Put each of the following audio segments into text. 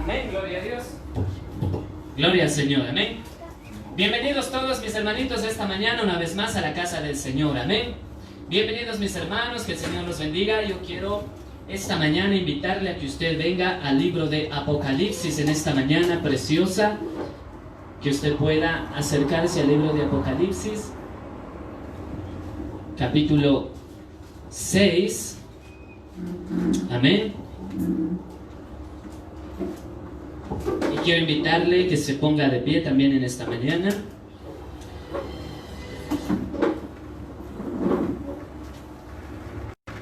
Amén, gloria a Dios. Gloria al Señor, amén. Bienvenidos todos mis hermanitos esta mañana una vez más a la casa del Señor, amén. Bienvenidos mis hermanos, que el Señor los bendiga. Yo quiero esta mañana invitarle a que usted venga al libro de Apocalipsis en esta mañana preciosa, que usted pueda acercarse al libro de Apocalipsis, capítulo 6, amén. Y quiero invitarle que se ponga de pie también en esta mañana.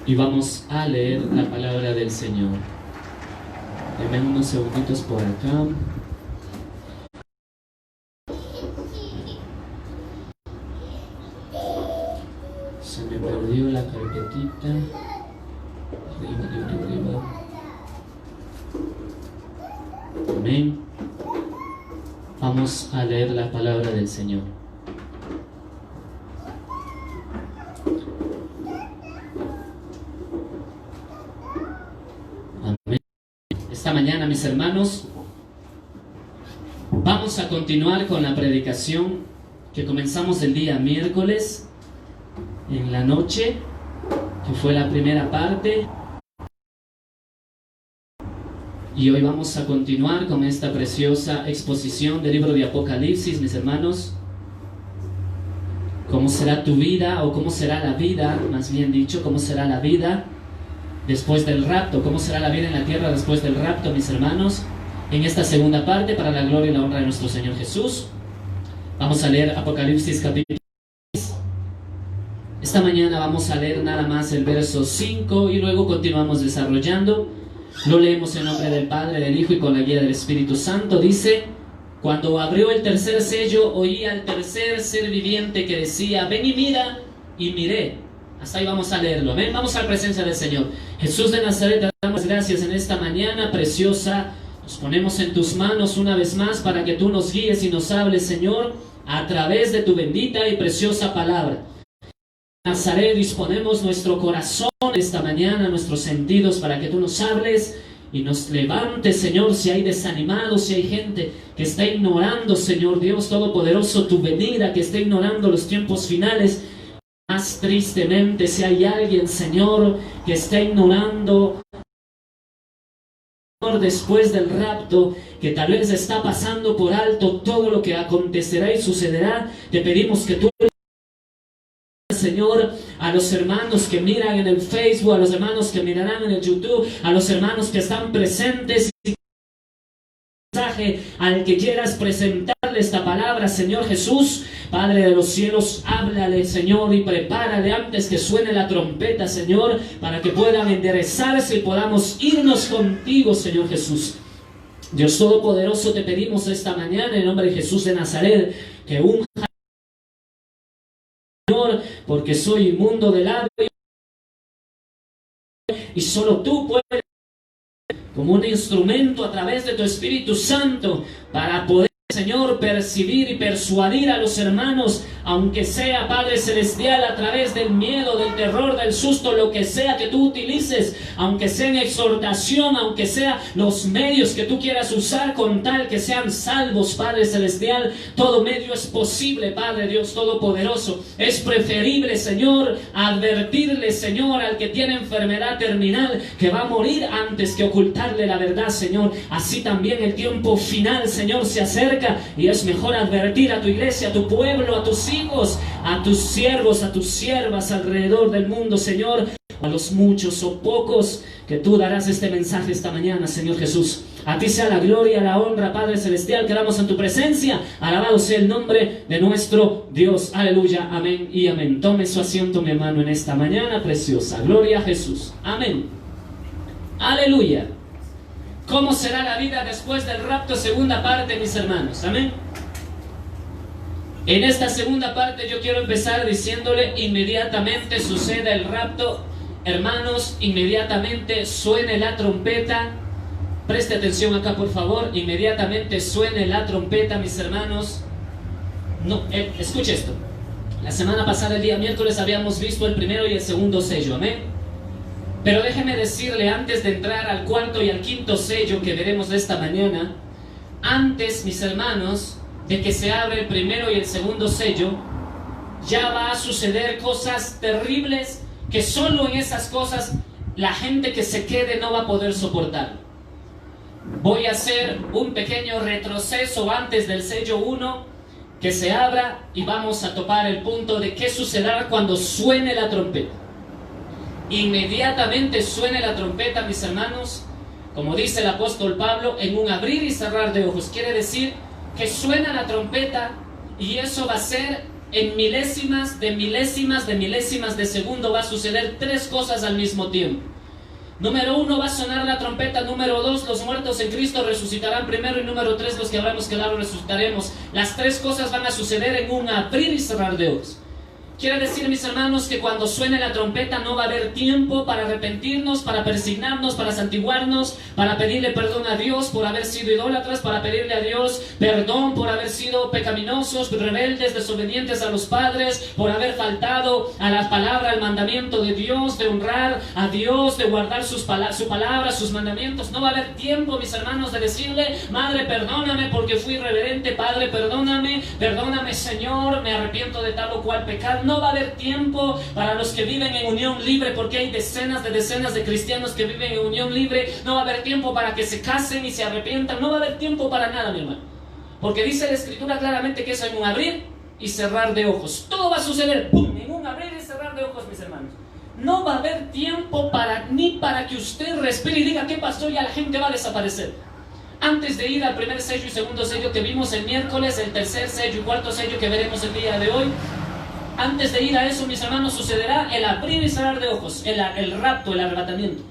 Y vamos a leer la palabra del Señor. Denme unos segunditos por acá. Se me perdió la carpetita. Arriba. Amén. Vamos a leer la palabra del Señor. Amén. Esta mañana, mis hermanos, vamos a continuar con la predicación que comenzamos el día miércoles en la noche, que fue la primera parte. Y hoy vamos a continuar con esta preciosa exposición del libro de Apocalipsis, mis hermanos. ¿Cómo será tu vida, o cómo será la vida, más bien dicho, cómo será la vida después del rapto? ¿Cómo será la vida en la tierra después del rapto, mis hermanos? En esta segunda parte, para la gloria y la honra de nuestro Señor Jesús, vamos a leer Apocalipsis capítulo 6. Esta mañana vamos a leer nada más el verso 5 y luego continuamos desarrollando. Lo leemos en nombre del Padre, del Hijo y con la guía del Espíritu Santo. Dice: cuando abrió el tercer sello, oí al tercer ser viviente que decía: ven y mira. Y miré. Hasta ahí vamos a leerlo, amén. Vamos a la presencia del Señor. Jesús de Nazaret, te damos gracias en esta mañana preciosa. Nos ponemos en tus manos una vez más para que tú nos guíes y nos hables, Señor, a través de tu bendita y preciosa palabra. Nazaret, disponemos nuestro corazón esta mañana, nuestros sentidos, para que tú nos hables y nos levantes, Señor, si hay desanimados, si hay gente que está ignorando, Señor Dios Todopoderoso, tu venida, que está ignorando los tiempos finales. Más tristemente, si hay alguien, Señor, que está ignorando después del rapto, que tal vez está pasando por alto todo lo que acontecerá y sucederá, te pedimos que tú, Señor, a los hermanos que miran en el Facebook, a los hermanos que mirarán en el YouTube, a los hermanos que están presentes, al que quieras presentarle esta palabra, Señor Jesús, Padre de los cielos, háblale, Señor, y prepárale antes que suene la trompeta, Señor, para que puedan enderezarse y podamos irnos contigo, Señor Jesús. Dios Todopoderoso, te pedimos esta mañana en nombre de Jesús de Nazaret que unja, Señor, porque soy inmundo de labio y solo tú puedes, como un instrumento a través de tu Espíritu Santo, para poder, Señor, percibir y persuadir a los hermanos, aunque sea, Padre Celestial, a través del miedo, del terror, del susto, lo que sea que tú utilices, aunque sea en exhortación, aunque sea los medios que tú quieras usar con tal que sean salvos, Padre Celestial. Todo medio es posible, Padre Dios Todopoderoso. Es preferible, Señor, advertirle, Señor, al que tiene enfermedad terminal, que va a morir, antes que ocultarle la verdad, Señor. Así también el tiempo final, Señor, se acerca. Y es mejor advertir a tu iglesia, a tu pueblo, a tus hijos, a tus siervos, a tus siervas alrededor del mundo, Señor, a los muchos o pocos que tú darás este mensaje esta mañana, Señor Jesús. A ti sea la gloria, la honra, Padre Celestial. Quedamos en tu presencia. Alabado sea el nombre de nuestro Dios. Aleluya, amén y amén. Tome su asiento, mi hermano, en esta mañana preciosa. Gloria a Jesús. Amén. Aleluya. ¿Cómo será la vida después del rapto? Segunda parte, mis hermanos. Amén. En esta segunda parte yo quiero empezar diciéndole: inmediatamente sucede el rapto, hermanos, inmediatamente suene la trompeta. Preste atención acá, por favor. Inmediatamente suene la trompeta, mis hermanos. No, escuche esto. La semana pasada, el día miércoles, habíamos visto el primero y el segundo sello. Amén. Pero déjeme decirle, antes de entrar al cuarto y al quinto sello que veremos de esta mañana, antes, mis hermanos, de que se abre el primero y el segundo sello, ya va a suceder cosas terribles que solo en esas cosas la gente que se quede no va a poder soportar. Voy a hacer un pequeño retroceso antes del sello 1 que se abra y vamos a topar el punto de qué sucederá cuando suene la trompeta. Inmediatamente suene la trompeta, mis hermanos, como dice el apóstol Pablo, en un abrir y cerrar de ojos. Quiere decir que suena la trompeta y eso va a ser en milésimas de segundo. Va a suceder tres cosas al mismo tiempo. Número 1, va a sonar la trompeta. Número 2, los muertos en Cristo resucitarán primero. Y número 3, los que habremos quedado resucitaremos. Las tres cosas van a suceder en un abrir y cerrar de ojos. Quiere decir, mis hermanos, que cuando suene la trompeta no va a haber tiempo para arrepentirnos, para persignarnos, para santiguarnos, para pedirle perdón a Dios por haber sido idólatras, para pedirle a Dios perdón por haber sido pecaminosos, rebeldes, desobedientes a los padres, por haber faltado a la palabra, al mandamiento de Dios, de honrar a Dios, de guardar su palabra, sus mandamientos. No va a haber tiempo, mis hermanos, de decirle: Madre, perdóname porque fui irreverente. Padre, perdóname Señor, me arrepiento de tal o cual pecado. No va a haber tiempo para los que viven en unión libre, porque hay decenas de cristianos que viven en unión libre. No va a haber tiempo para que se casen y se arrepientan. No va a haber tiempo para nada, mi hermano, porque dice la Escritura claramente que es en un abrir y cerrar de ojos. Todo va a suceder, ¡pum!, en un abrir y cerrar de ojos, mis hermanos. No va a haber tiempo ni para que usted respire y diga: ¿qué pasó? Ya la gente va a desaparecer. Antes de ir al primer sello y segundo sello que vimos el miércoles, el tercer sello y cuarto sello que veremos el día de hoy, antes de ir a eso, mis hermanos, sucederá el abrir y cerrar de ojos, el rapto, el arrebatamiento.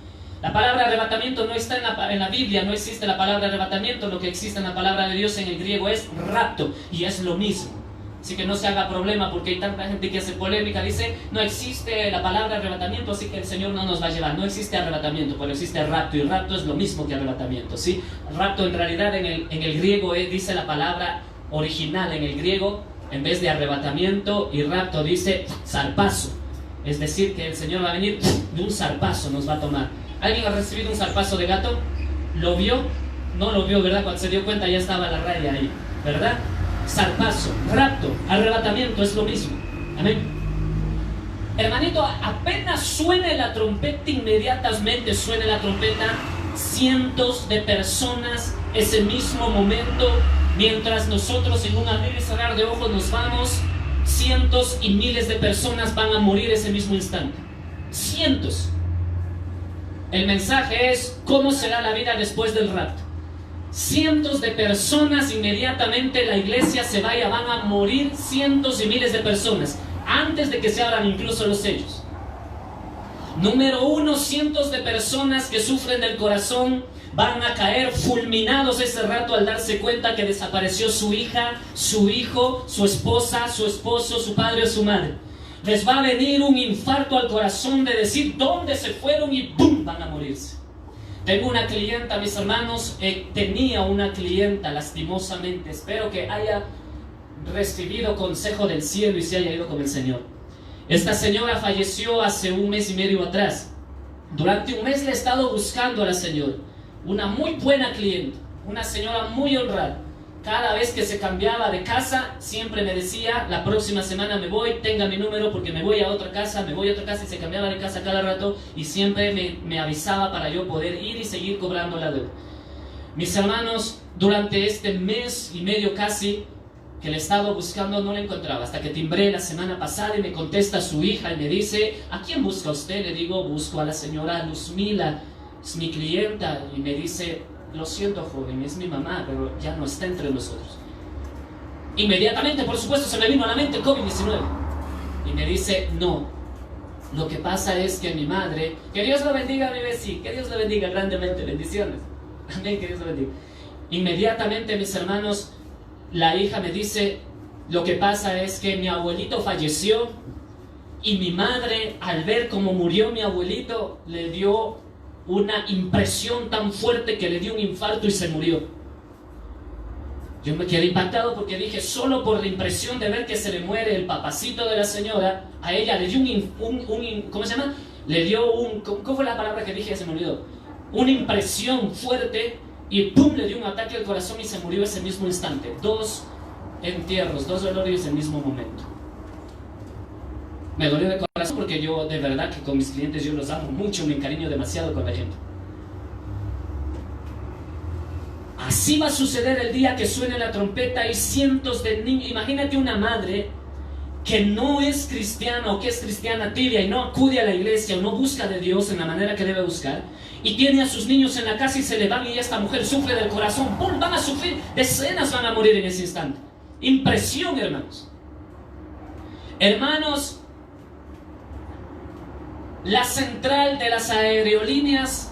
La palabra arrebatamiento no está en la Biblia, no existe la palabra arrebatamiento. Lo que existe en la palabra de Dios en el griego es rapto, y es lo mismo. Así que no se haga problema porque hay tanta gente que hace polémica, dice: no existe la palabra arrebatamiento, así que el Señor no nos va a llevar. No existe arrebatamiento, pero existe rapto, y rapto es lo mismo que arrebatamiento, ¿sí? Rapto en realidad en el griego dice la palabra original en el griego, en vez de arrebatamiento y rapto, dice zarpazo. Es decir, que el Señor va a venir de un zarpazo, nos va a tomar. ¿Alguien ha recibido un zarpazo de gato? ¿Lo vio? No lo vio, ¿verdad? Cuando se dio cuenta ya estaba la raya ahí, ¿verdad? Zarpazo, rapto, arrebatamiento, es lo mismo. Amén. Hermanito, apenas suene la trompeta, inmediatamente suene la trompeta, cientos de personas ese mismo momento, mientras nosotros en un abrir y cerrar de ojos nos vamos, cientos y miles de personas van a morir ese mismo instante. Cientos. El mensaje es: ¿cómo será la vida después del rapto? Cientos de personas, inmediatamente la iglesia se vaya, van a morir cientos y miles de personas antes de que se abran incluso los sellos. Número 1, cientos de personas que sufren del corazón van a caer fulminados ese rato al darse cuenta que desapareció su hija, su hijo, su esposa, su esposo, su padre o su madre. Les va a venir un infarto al corazón de decir: ¿dónde se fueron? Y ¡pum!, van a morirse. Tengo una clienta, mis hermanos, tenía una clienta, lastimosamente, espero que haya recibido consejo del cielo y se haya ido con el Señor. Esta señora falleció hace 1 mes y medio atrás. Durante 1 mes le he estado buscando a la señora. Una muy buena cliente, una señora muy honrada. Cada vez que se cambiaba de casa, siempre me decía: la próxima semana me voy, tenga mi número porque me voy a otra casa, y se cambiaba de casa cada rato, y siempre me avisaba para yo poder ir y seguir cobrando la deuda. Mis hermanos, durante este mes y medio casi que le estaba buscando, no la encontraba, hasta que timbré la semana pasada y me contesta su hija y me dice: ¿a quién busca usted? Le digo: busco a la señora Luzmila, es mi clienta. Y me dice: lo siento, joven, es mi mamá, pero ya no está entre nosotros. Inmediatamente, por supuesto, se me vino a la mente COVID-19. Y me dice: no, lo que pasa es que mi madre, que Dios lo bendiga, mi vecino, que Dios lo bendiga grandemente, bendiciones. Amén, que Dios lo bendiga. Inmediatamente, mis hermanos, la hija me dice: lo que pasa es que mi abuelito falleció y mi madre, al ver cómo murió mi abuelito, le dio una impresión tan fuerte que le dio un infarto y se murió. Yo me quedé impactado porque dije: solo por la impresión de ver que se le muere el papacito de la señora, a ella le dio ¿cómo se llama? le dio ¿cómo fue la palabra que dije? Se me olvidó. Una impresión fuerte y ¡pum! Le dio un ataque al corazón y se murió ese mismo instante. 2 entierros, 2 velorios en el mismo momento. Me dolió de corazón porque yo de verdad que con mis clientes yo los amo mucho, me encariño demasiado con la gente. Así va a suceder el día que suene la trompeta y cientos de niños. Imagínate una madre que no es cristiana o que es cristiana tibia y no acude a la iglesia o no busca de Dios en la manera que debe buscar y tiene a sus niños en la casa y se le van y esta mujer sufre del corazón. ¡Pum! Van a sufrir, decenas van a morir en ese instante. Impresión, hermanos. Hermanos, la central de las aerolíneas,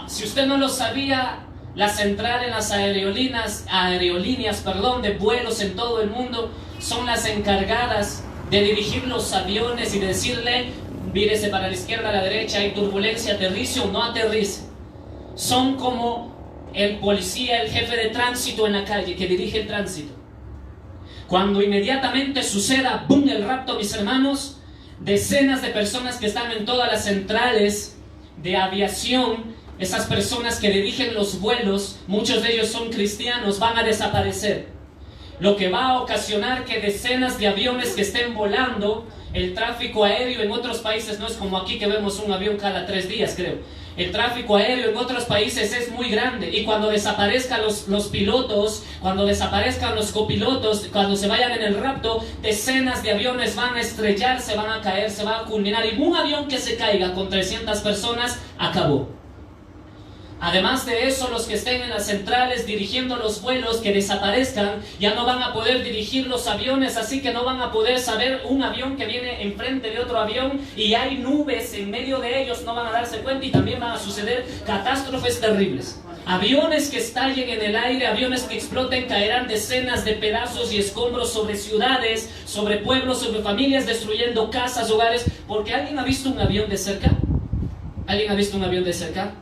si usted no lo sabía, la central en las aerolíneas, de vuelos en todo el mundo son las encargadas de dirigir los aviones y decirle, vírese para la izquierda, a la derecha, hay turbulencia, aterrice o no aterrice. Son como el policía, el jefe de tránsito en la calle que dirige el tránsito. Cuando inmediatamente suceda, ¡boom!, el rapto, mis hermanos, decenas de personas que están en todas las centrales de aviación, esas personas que dirigen los vuelos, muchos de ellos son cristianos, van a desaparecer. Lo que va a ocasionar que decenas de aviones que estén volando, el tráfico aéreo en otros países no es como aquí que vemos un avión cada 3 días, creo. El tráfico aéreo en otros países es muy grande y cuando desaparezcan los pilotos, cuando desaparezcan los copilotos, cuando se vayan en el rapto, decenas de aviones van a estrellarse, van a caer, se va a culminar y un avión que se caiga con 300 personas, acabó. Además de eso, los que estén en las centrales dirigiendo los vuelos que desaparezcan, ya no van a poder dirigir los aviones, así que no van a poder saber un avión que viene enfrente de otro avión y hay nubes en medio de ellos, no van a darse cuenta y también van a suceder catástrofes terribles. Aviones que estallen en el aire, aviones que exploten, caerán decenas de pedazos y escombros sobre ciudades, sobre pueblos, sobre familias, destruyendo casas, hogares. Porque ¿alguien ha visto un avión de cerca? ¿Alguien ha visto un avión de cerca?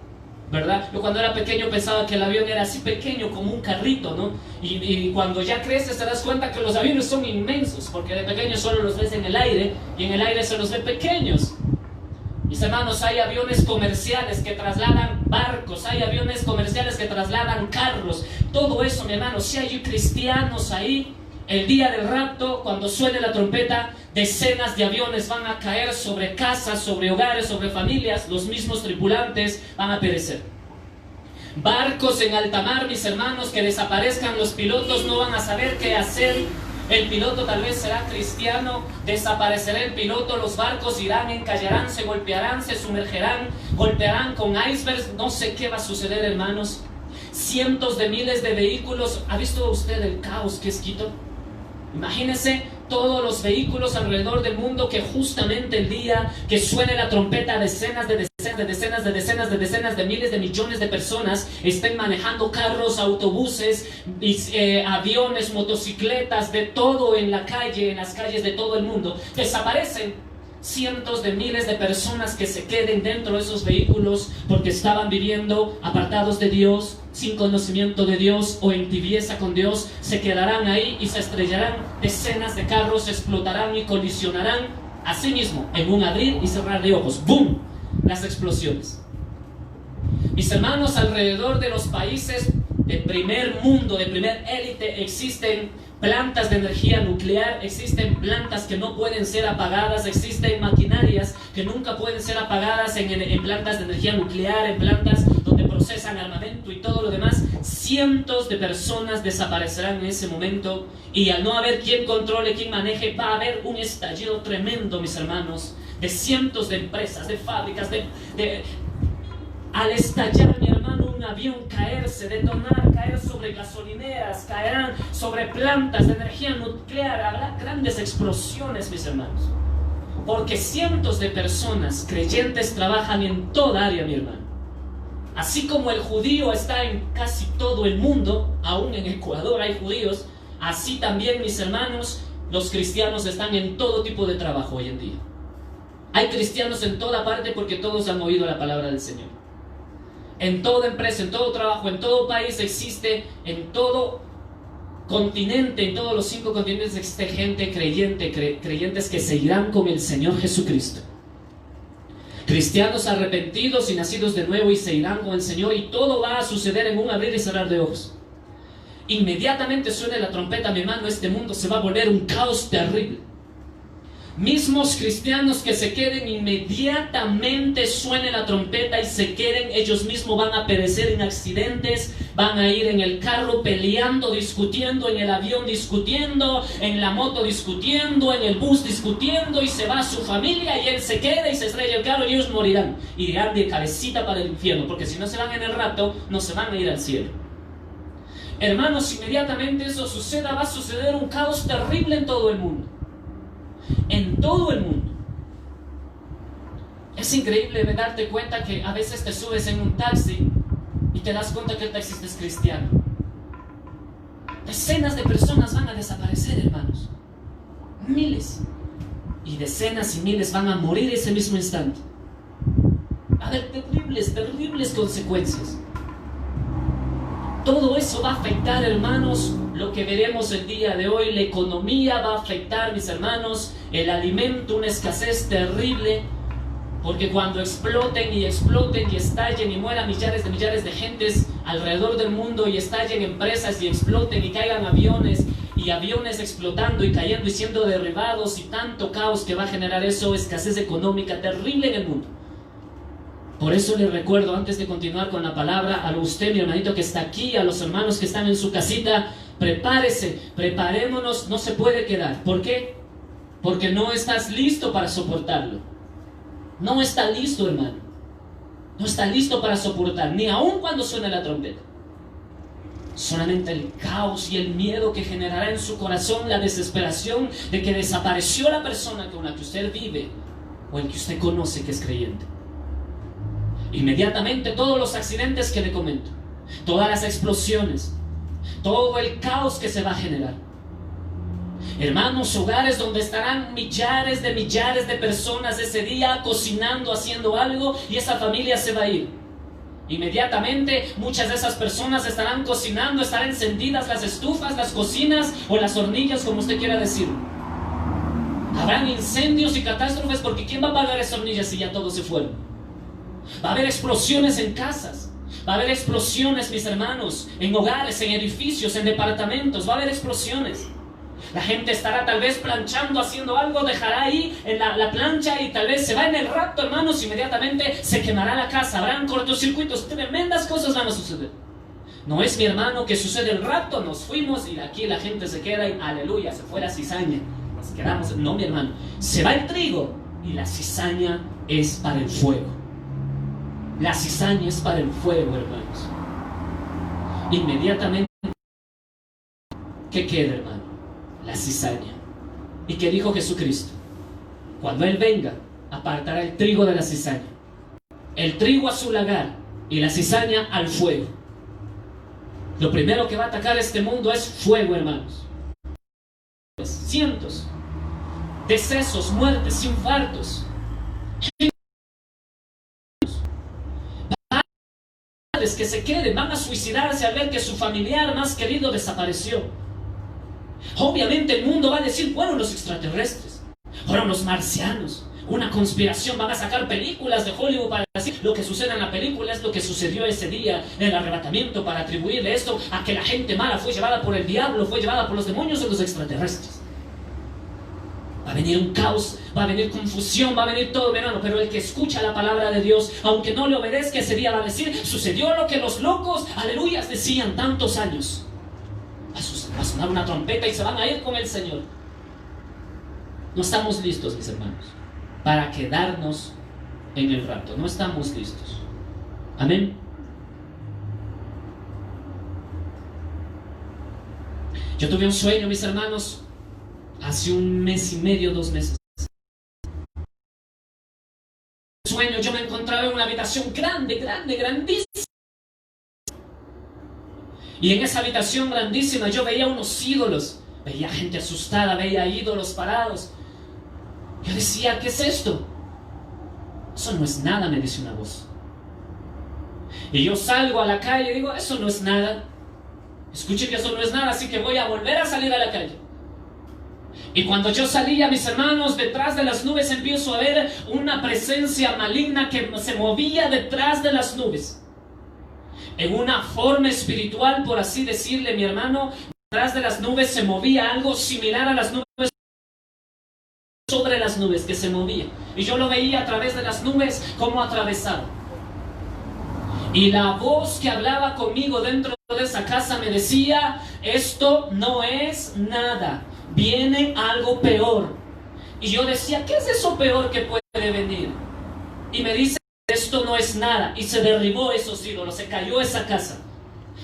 ¿Verdad? Yo cuando era pequeño pensaba que el avión era así pequeño como un carrito, ¿no? Y cuando ya creces te das cuenta que los aviones son inmensos, porque de pequeños solo los ves en el aire y en el aire se los ve pequeños. Mis hermanos, hay aviones comerciales que trasladan barcos, hay aviones comerciales que trasladan carros, todo eso, mi hermano. Si hay cristianos ahí, el día del rapto, cuando suene la trompeta, decenas de aviones van a caer sobre casas, sobre hogares, sobre familias, los mismos tripulantes van a perecer. Barcos en alta mar, mis hermanos, que desaparezcan, los pilotos no van a saber qué hacer. El piloto tal vez será cristiano, desaparecerá el piloto, los barcos irán, encallarán, se golpearán, se sumergerán, golpearán con icebergs, no sé qué va a suceder, hermanos. Cientos de miles de vehículos. ¿Ha visto usted el caos que es Quito? Imagínense todos los vehículos alrededor del mundo que justamente el día que suene la trompeta, decenas de miles de millones de personas estén manejando carros, autobuses, aviones, motocicletas, de todo en la calle, en las calles de todo el mundo. Desaparecen cientos de miles de personas que se queden dentro de esos vehículos porque estaban viviendo apartados de Dios, sin conocimiento de Dios o en tibieza con Dios. Se quedarán ahí y se estrellarán. Decenas de carros explotarán y colisionarán así mismo en un abrir y cerrar de ojos. ¡Bum! Las explosiones. Mis hermanos, alrededor de los países de primer mundo, de primer élite, existen plantas de energía nuclear, existen plantas que no pueden ser apagadas, existen maquinarias que nunca pueden ser apagadas en plantas de energía nuclear, en plantas donde procesan armamento y todo lo demás. Cientos de personas desaparecerán en ese momento y al no haber quien controle, quien maneje, va a haber un estallido tremendo, mis hermanos, de cientos de empresas, de fábricas, al estallar, mi hermano, un avión caerse, detonar, caer sobre gasolineras, caerán sobre plantas de energía nuclear, habrá grandes explosiones, mis hermanos. Porque cientos de personas creyentes trabajan en toda área, mi hermano. Así como el judío está en casi todo el mundo, aún en Ecuador hay judíos, así también, mis hermanos, los cristianos están en todo tipo de trabajo hoy en día. Hay cristianos en toda parte porque todos han oído la palabra del Señor. En toda empresa, en todo trabajo, en todo país existe, en todo continente, en todos los 5 continentes existe gente creyente, creyentes que seguirán con el Señor Jesucristo. Cristianos arrepentidos y nacidos de nuevo y se irán con el Señor, y todo va a suceder en un abrir y cerrar de ojos. Inmediatamente suene la trompeta, mi hermano, este mundo se va a volver un caos terrible. Mismos cristianos que se queden, inmediatamente suene la trompeta y se queden, ellos mismos van a perecer en accidentes, van a ir en el carro peleando, discutiendo, en el avión discutiendo, en la moto discutiendo, en el bus discutiendo, y se va a su familia y él se queda y se estrella el carro y ellos morirán. Irán de cabecita para el infierno, porque si no se van en el rapto, no se van a ir al cielo. Hermanos, inmediatamente eso suceda, va a suceder un caos terrible en todo el mundo. En todo el mundo. Es increíble darte cuenta que a veces te subes en un taxi y te das cuenta que el taxista es cristiano. Decenas de personas van a desaparecer, hermanos. Miles. Y decenas y miles van a morir ese mismo instante. Va a haber terribles consecuencias. Todo eso va a afectar, hermanos, lo que veremos el día de hoy. La economía va a afectar, mis hermanos, el alimento, una escasez terrible, porque cuando exploten y estallen y mueran millares de gentes alrededor del mundo, y estallen empresas y exploten y caigan aviones, y aviones explotando y cayendo y siendo derribados, y tanto caos que va a generar eso, escasez económica terrible en el mundo. Por eso les recuerdo, antes de continuar con la palabra, a usted, mi hermanito que está aquí, a los hermanos que están en su casita, prepárese, preparémonos, no se puede quedar. ¿Por qué? Porque no estás listo para soportarlo. No está listo, hermano. No está listo para soportar, ni aun cuando suene la trompeta. Solamente el caos y el miedo que generará en su corazón, la desesperación de que desapareció la persona con la que usted vive o el que usted conoce que es creyente. Inmediatamente todos los accidentes que le comento, todas las explosiones, todo el caos que se va a generar. Hermanos, hogares donde estarán millares de personas ese día cocinando, haciendo algo, y esa familia se va a ir. Inmediatamente muchas de esas personas estarán cocinando, estarán encendidas las estufas, las cocinas o las hornillas, como usted quiera decir. Habrán incendios y catástrofes, porque ¿quién va a pagar esas hornillas si ya todos se fueron? Va a haber explosiones en casas, va a haber explosiones, mis hermanos, en hogares, en edificios, en departamentos, va a haber explosiones. La gente estará tal vez planchando, haciendo algo, dejará ahí en la plancha y tal vez se va en el rapto, hermanos, inmediatamente se quemará la casa, habrán cortocircuitos, tremendas cosas van a suceder. No es, mi hermano, que sucede el rapto, nos fuimos y aquí la gente se queda y aleluya, se fue la cizaña, nos quedamos. No, mi hermano, se va el trigo y la cizaña es para el fuego. La cizaña es para el fuego, hermanos. Inmediatamente, ¿qué queda, hermano? La cizaña. ¿Y qué dijo Jesucristo? Cuando Él venga, apartará el trigo de la cizaña. El trigo a su lagar y la cizaña al fuego. Lo primero que va a atacar este mundo es fuego, hermanos. Cientos, decesos, muertes, infartos. Que se queden, van a suicidarse al ver que su familiar más querido desapareció. Obviamente el mundo va a decir, fueron los extraterrestres, fueron los marcianos, una conspiración. Van a sacar películas de Hollywood para decir lo que sucede en la película es lo que sucedió ese día en el arrebatamiento, para atribuirle esto a que la gente mala fue llevada por el diablo, fue llevada por los demonios de los extraterrestres. Va a venir un caos, va a venir confusión, va a venir todo, hermano. Pero el que escucha la palabra de Dios, aunque no le obedezca, ese día va a decir, sucedió lo que los locos, aleluyas, decían tantos años. Va a sonar una trompeta y se van a ir con el Señor. No estamos listos, mis hermanos, para quedarnos en el rapto. No estamos listos. Amén. Yo tuve un sueño, mis hermanos, hace 1 mes y medio, 2 meses. Sueño, yo me encontraba en una habitación grandísima. Y en esa habitación grandísima yo veía unos ídolos, veía gente asustada, veía ídolos parados. Yo decía, ¿qué es esto? Eso no es nada, me dice una voz. Y yo salgo a la calle y digo, eso no es nada. Escuche que eso no es nada, así que voy a volver a salir a la calle. Y cuando yo salía, mis hermanos, detrás de las nubes empiezo a ver una presencia maligna que se movía detrás de las nubes. En una forma espiritual, por así decirle, mi hermano, detrás de las nubes se movía algo similar a las nubes, sobre las nubes que se movía. Y yo lo veía a través de las nubes como atravesado. Y la voz que hablaba conmigo dentro de esa casa me decía: esto no es nada, viene algo peor. Y yo decía: ¿qué es eso peor que puede venir? Y me dice: esto no es nada. Y se derribó esos ídolos, se cayó esa casa.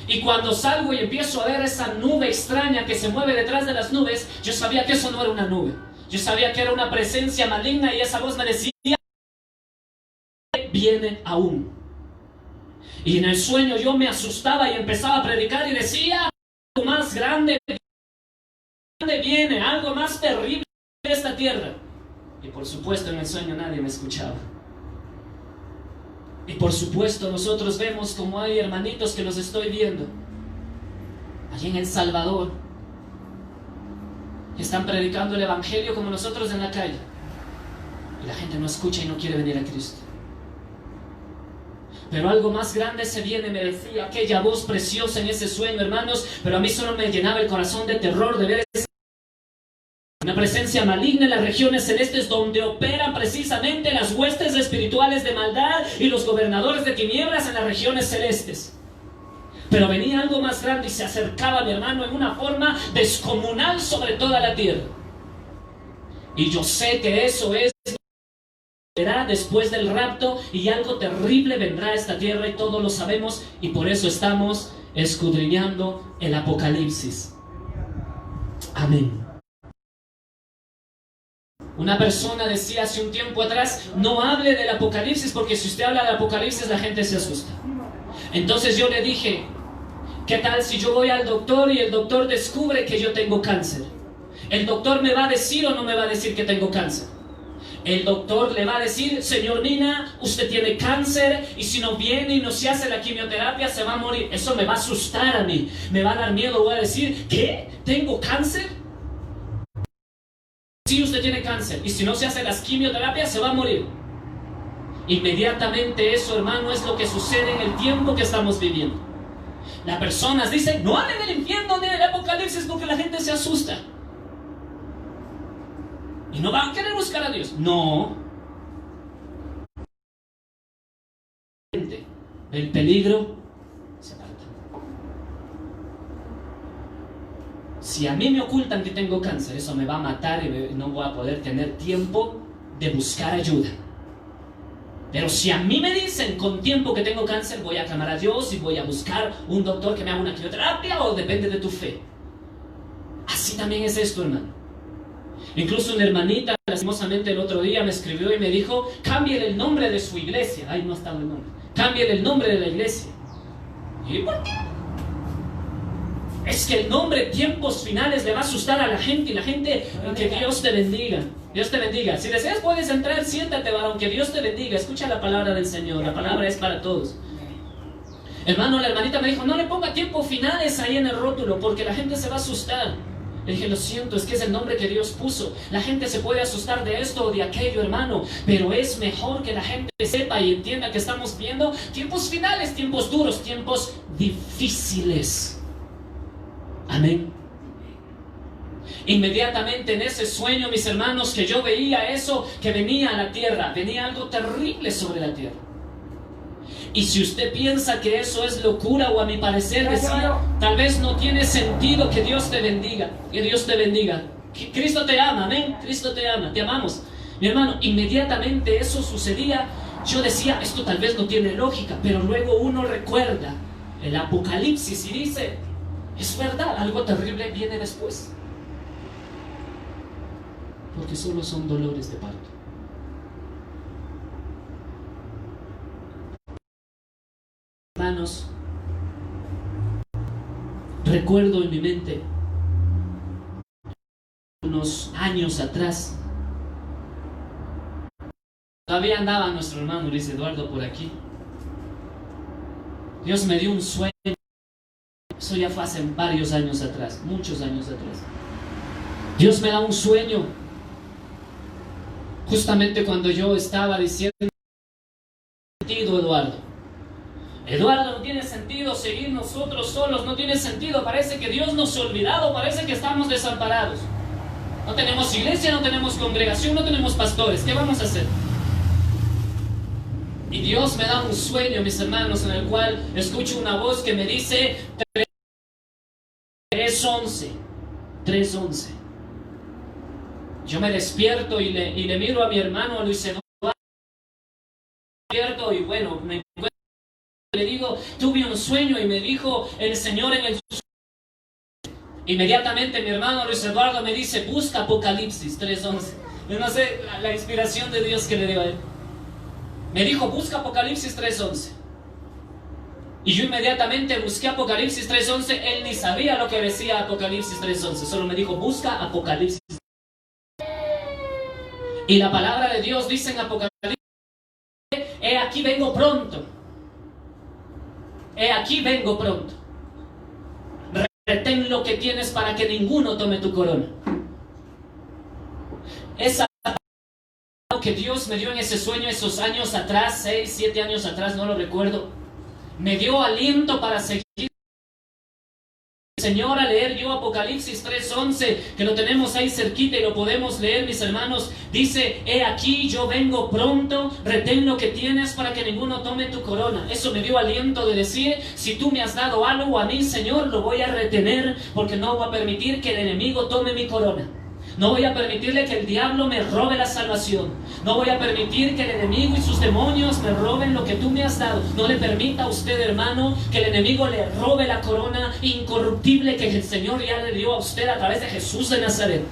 Y cuando salgo y empiezo a ver esa nube extraña que se mueve detrás de las nubes, yo sabía que eso no era una nube. Yo sabía que era una presencia maligna, y esa voz me decía: viene aún. Y en el sueño yo me asustaba y empezaba a predicar y decía: algo más grande viene, algo más terrible de esta tierra. Y por supuesto en el sueño nadie me escuchaba. Y por supuesto nosotros vemos como hay hermanitos que los estoy viendo allí en El Salvador, que están predicando el evangelio como nosotros en la calle, y la gente no escucha y no quiere venir a Cristo. Pero algo más grande se viene, me decía aquella voz preciosa en ese sueño, hermanos. Pero a mí solo me llenaba el corazón de terror de ver una presencia maligna en las regiones celestes, donde operan precisamente las huestes espirituales de maldad y los gobernadores de tinieblas en las regiones celestes. Pero venía algo más grande y se acercaba, mi hermano, en una forma descomunal sobre toda la tierra. Y yo sé que eso es después del rapto, y algo terrible vendrá a esta tierra, y todos lo sabemos, y por eso estamos escudriñando el Apocalipsis. Amén. Una persona decía hace un tiempo atrás: no hable del Apocalipsis, porque si usted habla del Apocalipsis la gente se asusta. Entonces yo le dije: ¿qué tal si yo voy al doctor y el doctor descubre que yo tengo cáncer? ¿El doctor me va a decir o no me va a decir que tengo cáncer? El doctor le va a decir: señor Mina, usted tiene cáncer, y si no viene y no se hace la quimioterapia se va a morir. Eso me va a asustar a mí, me va a dar miedo. Voy a decir: ¿qué? ¿Tengo cáncer? Sí, usted tiene cáncer, y si no se hace las quimioterapias se va a morir. Inmediatamente eso, hermano, es lo que sucede en el tiempo que estamos viviendo. Las personas dicen: no hable del infierno ni del Apocalipsis, porque la gente se asusta y no van a querer buscar a Dios. No. El peligro se aparta. Si a mí me ocultan que tengo cáncer, eso me va a matar y no voy a poder tener tiempo de buscar ayuda. Pero si a mí me dicen con tiempo que tengo cáncer, voy a clamar a Dios y voy a buscar un doctor que me haga una quimioterapia, o depende de tu fe. Así también es esto, hermano. Incluso una hermanita, lastimosamente, el otro día me escribió y me dijo: cámbiale el nombre de su iglesia. Ahí no estaba el nombre. Cámbiale el nombre de la iglesia. ¿Y por qué? Es que el nombre Tiempos Finales le va a asustar a la gente, y la gente: que Dios te bendiga. Dios te bendiga. Si deseas puedes entrar, siéntate, varón, que Dios te bendiga. Escucha la palabra del Señor, la palabra es para todos. Hermano, la hermanita me dijo: no le ponga Tiempos Finales ahí en el rótulo, porque la gente se va a asustar. Le dije: lo siento, es que es el nombre que Dios puso. La gente se puede asustar de esto o de aquello, hermano, pero es mejor que la gente sepa y entienda que estamos viendo tiempos finales, tiempos duros, tiempos difíciles. Amén. Inmediatamente en ese sueño, mis hermanos, que yo veía eso, que venía a la tierra, venía algo terrible sobre la tierra. Y si usted piensa que eso es locura, o a mi parecer decía: tal vez no tiene sentido, que Dios te bendiga, que Dios te bendiga. Que Cristo te ama, amén, Cristo te ama, te amamos. Mi hermano, inmediatamente eso sucedía. Yo decía: esto tal vez no tiene lógica, pero luego uno recuerda el Apocalipsis y dice: es verdad, algo terrible viene después. Porque solo son dolores de parto. Hermanos, recuerdo en mi mente unos años atrás, todavía andaba nuestro hermano Luis Eduardo por aquí. Dios me dio un sueño. Eso ya fue hace varios años atrás, muchos años atrás. Dios me da un sueño justamente cuando yo estaba diciendo sentido, Eduardo, no tiene sentido seguir nosotros solos, no tiene sentido, parece que Dios nos ha olvidado, parece que estamos desamparados. No tenemos iglesia, no tenemos congregación, no tenemos pastores, ¿qué vamos a hacer? Y Dios me da un sueño, mis hermanos, en el cual escucho una voz que me dice 3:11. Yo me despierto y le miro a mi hermano Luis Eduardo, y bueno, me encuentro, le digo, tuve un sueño y me dijo el Señor en el sueño. Inmediatamente mi hermano Luis Eduardo me dice, busca Apocalipsis 3:11. Yo no sé la inspiración de Dios que le dio a él. Me dijo, busca Apocalipsis 3:11. Y yo inmediatamente busqué Apocalipsis 3:11. Él ni sabía lo que decía Apocalipsis 3:11. Solo me dijo, busca Apocalipsis. Y la palabra de Dios dice en Apocalipsis, he aquí vengo pronto. He aquí vengo pronto. Retén lo que tienes para que ninguno tome tu corona. Esa que Dios me dio en ese sueño esos años atrás, 6, 7 años atrás, no lo recuerdo, me dio aliento para seguir. Señor, a leer yo Apocalipsis 3:11, que lo tenemos ahí cerquita y lo podemos leer, mis hermanos, dice, he aquí yo vengo pronto, retén lo que tienes para que ninguno tome tu corona. Eso me dio aliento de decir, si tú me has dado algo a mí, Señor, lo voy a retener, porque no voy a permitir que el enemigo tome mi corona. No voy a permitirle que el diablo me robe la salvación. No voy a permitir que el enemigo y sus demonios me roben lo que tú me has dado. No le permita a usted, hermano, que el enemigo le robe la corona incorruptible que el Señor ya le dio a usted a través de Jesús de Nazaret.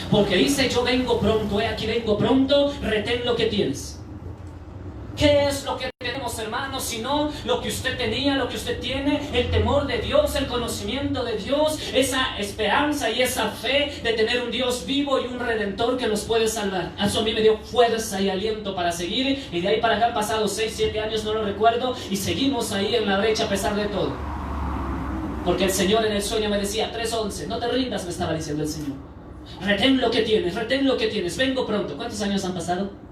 Porque dice, yo vengo pronto, aquí vengo pronto, retén lo que tienes. ¿Qué es lo que tenemos, hermanos? Sino lo que usted tenía, lo que usted tiene, el temor de Dios, el conocimiento de Dios, esa esperanza y esa fe de tener un Dios vivo y un Redentor que nos puede salvar. Eso a mí me dio fuerza y aliento para seguir, y de ahí para acá han pasado 6, 7 años, no lo recuerdo, y seguimos ahí en la brecha a pesar de todo. Porque el Señor en el sueño me decía, 3:11, no te rindas, me estaba diciendo el Señor. Retén lo que tienes, vengo pronto. ¿Cuántos años han pasado?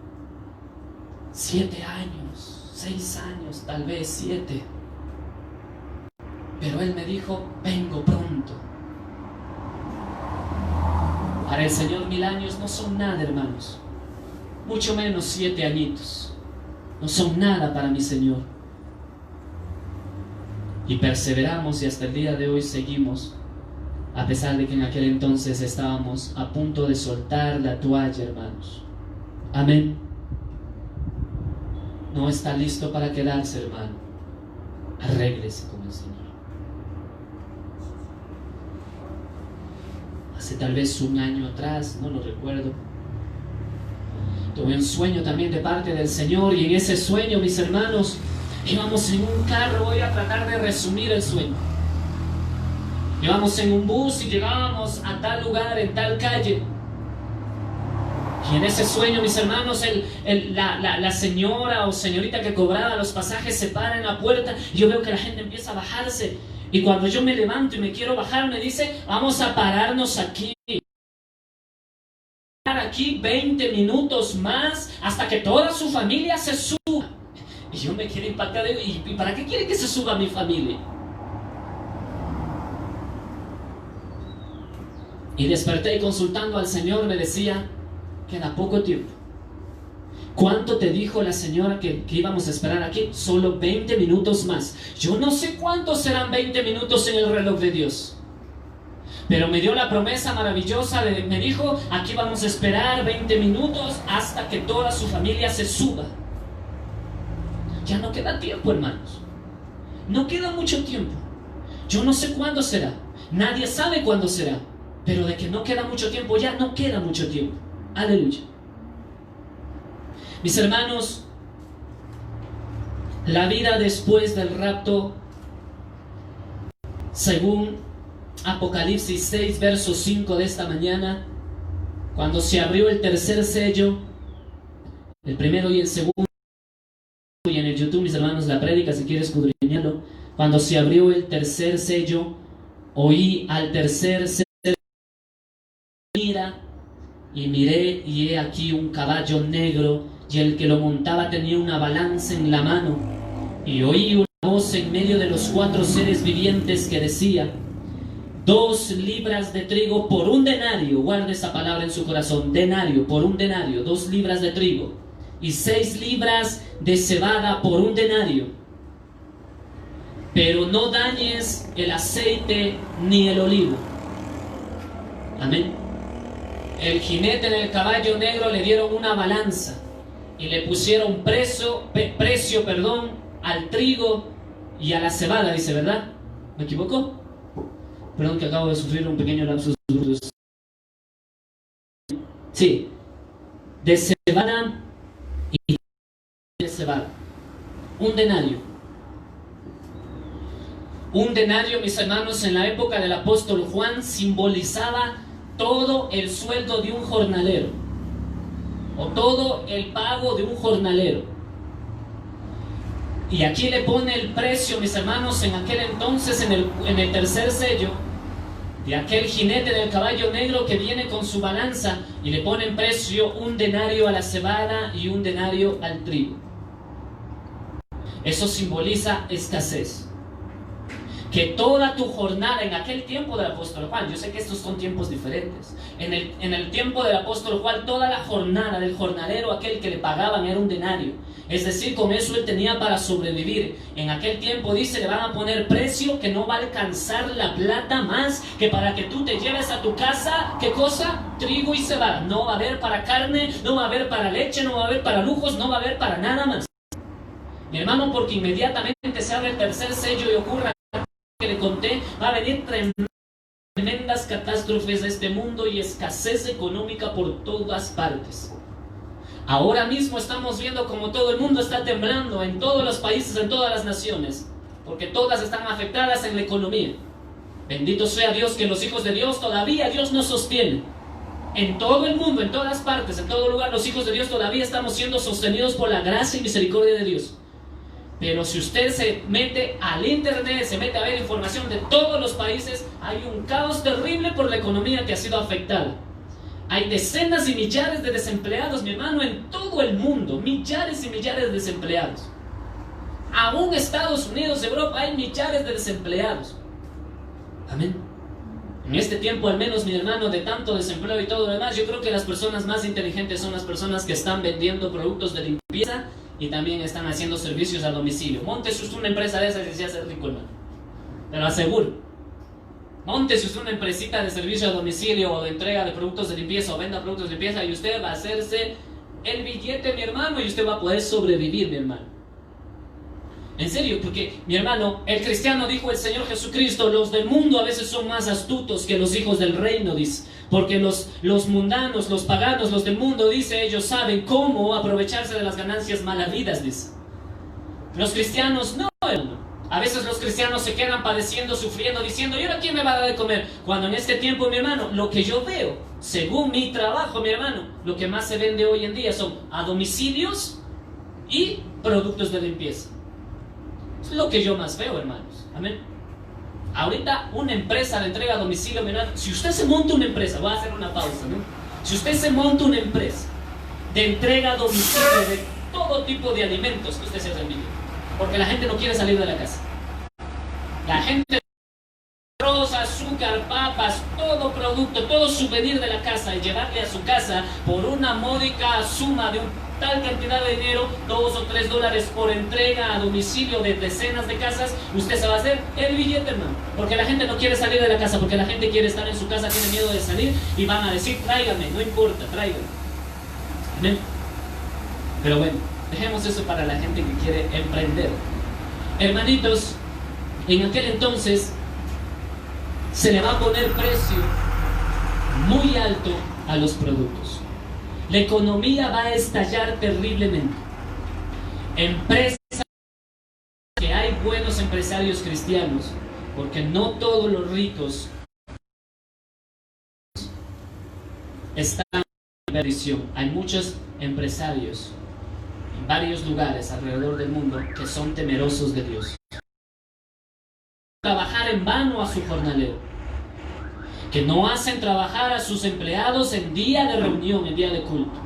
7 años, 6 años, tal vez 7. Pero Él me dijo, vengo pronto. Para el Señor 1000 años no son nada, hermanos. Mucho menos 7 añitos. No son nada para mi Señor. Y perseveramos y hasta el día de hoy seguimos, a pesar de que en aquel entonces estábamos a punto de soltar la toalla, hermanos. Amén. No está listo para quedarse, hermano. Arréglese con el Señor. Hace tal vez 1 año atrás, no lo recuerdo, tuve un sueño también de parte del Señor, y en ese sueño, mis hermanos, íbamos en un carro. Voy a tratar de resumir el sueño. Íbamos en un bus y llegábamos a tal lugar, en tal calle. Y en ese sueño, mis hermanos, la señora o señorita que cobraba los pasajes se para en la puerta, y yo veo que la gente empieza a bajarse. Y cuando yo me levanto y me quiero bajar, me dice, vamos a pararnos aquí. Aquí 20 minutos más hasta que toda su familia se suba. Y yo me quedé impactado. ¿Y para qué quiere que se suba mi familia? Y desperté, y consultando al Señor me decía, queda poco tiempo. ¿Cuánto te dijo la señora que íbamos a esperar aquí? Solo 20 minutos más. Yo no sé cuántos serán 20 minutos en el reloj de Dios, pero me dio la promesa maravillosa me dijo, aquí vamos a esperar 20 minutos hasta que toda su familia se suba. Ya no queda tiempo, hermanos. No queda mucho tiempo. Yo no sé cuándo será. Nadie sabe cuándo será. Pero de que no queda mucho tiempo, ya no queda mucho tiempo. Aleluya. Mis hermanos, la vida después del rapto, según Apocalipsis 6, verso 5 de esta mañana, cuando se abrió el tercer sello, el primero y el segundo, y en el YouTube, mis hermanos, la prédica, si quieres escudriñarlo, cuando se abrió el tercer sello, oí al tercer sello ira, y miré, y he aquí un caballo negro, y el que lo montaba tenía una balanza en la mano, y oí una voz en medio de los 4 seres vivientes que decía: 2 libras de trigo por un denario, guarde esa palabra en su corazón, denario, por un denario, 2 libras de trigo, y 6 libras de cebada por un denario, pero no dañes el aceite ni el olivo. Amén. El jinete del caballo negro le dieron una balanza y le pusieron precio, al trigo y a la cebada, dice, ¿verdad? ¿Me equivoco? Perdón, que acabo de sufrir un pequeño lapsus. Sí, de cebada y de cebada. Un denario. Un denario, mis hermanos, en la época del apóstol Juan simbolizaba todo el sueldo de un jornalero, o todo el pago de un jornalero. Y aquí le pone el precio, mis hermanos, en aquel entonces, en el tercer sello, de aquel jinete del caballo negro que viene con su balanza, y le pone en precio un denario a la cebada y un denario al trigo. Eso simboliza escasez. Que toda tu jornada en aquel tiempo del apóstol Juan, yo sé que estos son tiempos diferentes, en el tiempo del apóstol Juan, toda la jornada del jornalero, aquel que le pagaban, era un denario. Es decir, con eso él tenía para sobrevivir. En aquel tiempo, dice, le van a poner precio que no va a alcanzar la plata más que para que tú te lleves a tu casa, ¿qué cosa? Trigo y cebada. No va a haber para carne, no va a haber para leche, no va a haber para lujos, no va a haber para nada más. Mi hermano, porque inmediatamente se abre el tercer sello y ocurra que le conté, va a venir tremendas catástrofes a este mundo y escasez económica por todas partes. Ahora mismo estamos viendo como todo el mundo está temblando en todos los países, en todas las naciones, porque todas están afectadas en la economía. Bendito sea Dios que los hijos de Dios todavía Dios nos sostiene. En todo el mundo, en todas partes, en todo lugar, los hijos de Dios todavía estamos siendo sostenidos por la gracia y misericordia de Dios. Pero si usted se mete al internet, se mete a ver información de todos los países, hay un caos terrible por la economía que ha sido afectada. Hay decenas y millares de desempleados, mi hermano, en todo el mundo, millares y millares de desempleados. Aún Estados Unidos, Europa, hay millares de desempleados. Amén. En este tiempo, al menos, mi hermano, de tanto desempleo y todo lo demás, yo creo que las personas más inteligentes son las personas que están vendiendo productos de limpieza y también están haciendo servicios a domicilio. Móntese usted una empresa de esas y se hace rico, hermano. Te lo aseguro. Móntese usted una empresita de servicio a domicilio o de entrega de productos de limpieza o venda productos de limpieza y usted va a hacerse el billete, mi hermano, y usted va a poder sobrevivir, mi hermano. En serio, porque, mi hermano, el cristiano, dijo el Señor Jesucristo, los del mundo a veces son más astutos que los hijos del reino, dice. Porque los mundanos, los paganos, los del mundo, dice, ellos saben cómo aprovecharse de las ganancias malavidas, dice. Los cristianos no, hermano. A veces los cristianos se quedan padeciendo, sufriendo, diciendo, ¿y ahora quién me va a dar de comer? Cuando en este tiempo, mi hermano, lo que yo veo, según mi trabajo, mi hermano, lo que más se vende hoy en día son a domicilios y productos de limpieza. Es lo que yo más veo, hermanos. Amén. Ahorita una empresa de entrega a domicilio, mi hermano, si usted se monta una empresa, voy a hacer una pausa, ¿no? Si usted se monta una empresa de entrega a domicilio de todo tipo de alimentos, que usted se hace envidia, porque la gente no quiere salir de la casa. La gente arroz, azúcar, papas, todo producto, todo souvenir de la casa y llevarle a su casa por una módica suma de tal cantidad de dinero, $2 o $3 por entrega a domicilio de decenas de casas, usted se va a hacer el billete, hermano. Porque la gente no quiere salir de la casa, porque la gente quiere estar en su casa, tiene miedo de salir y van a decir, tráigame, no importa, tráigame. ¿Amén? Pero bueno, dejemos eso para la gente que quiere emprender. Hermanitos, en aquel entonces se le va a poner precio muy alto a los productos. La economía va a estallar terriblemente. Empresas, que hay buenos empresarios cristianos, porque no todos los ricos están en perdición. Hay muchos empresarios en varios lugares alrededor del mundo que son temerosos de Dios. Trabajar en vano a su jornalero, que no hacen trabajar a sus empleados en día de reunión, en día de culto,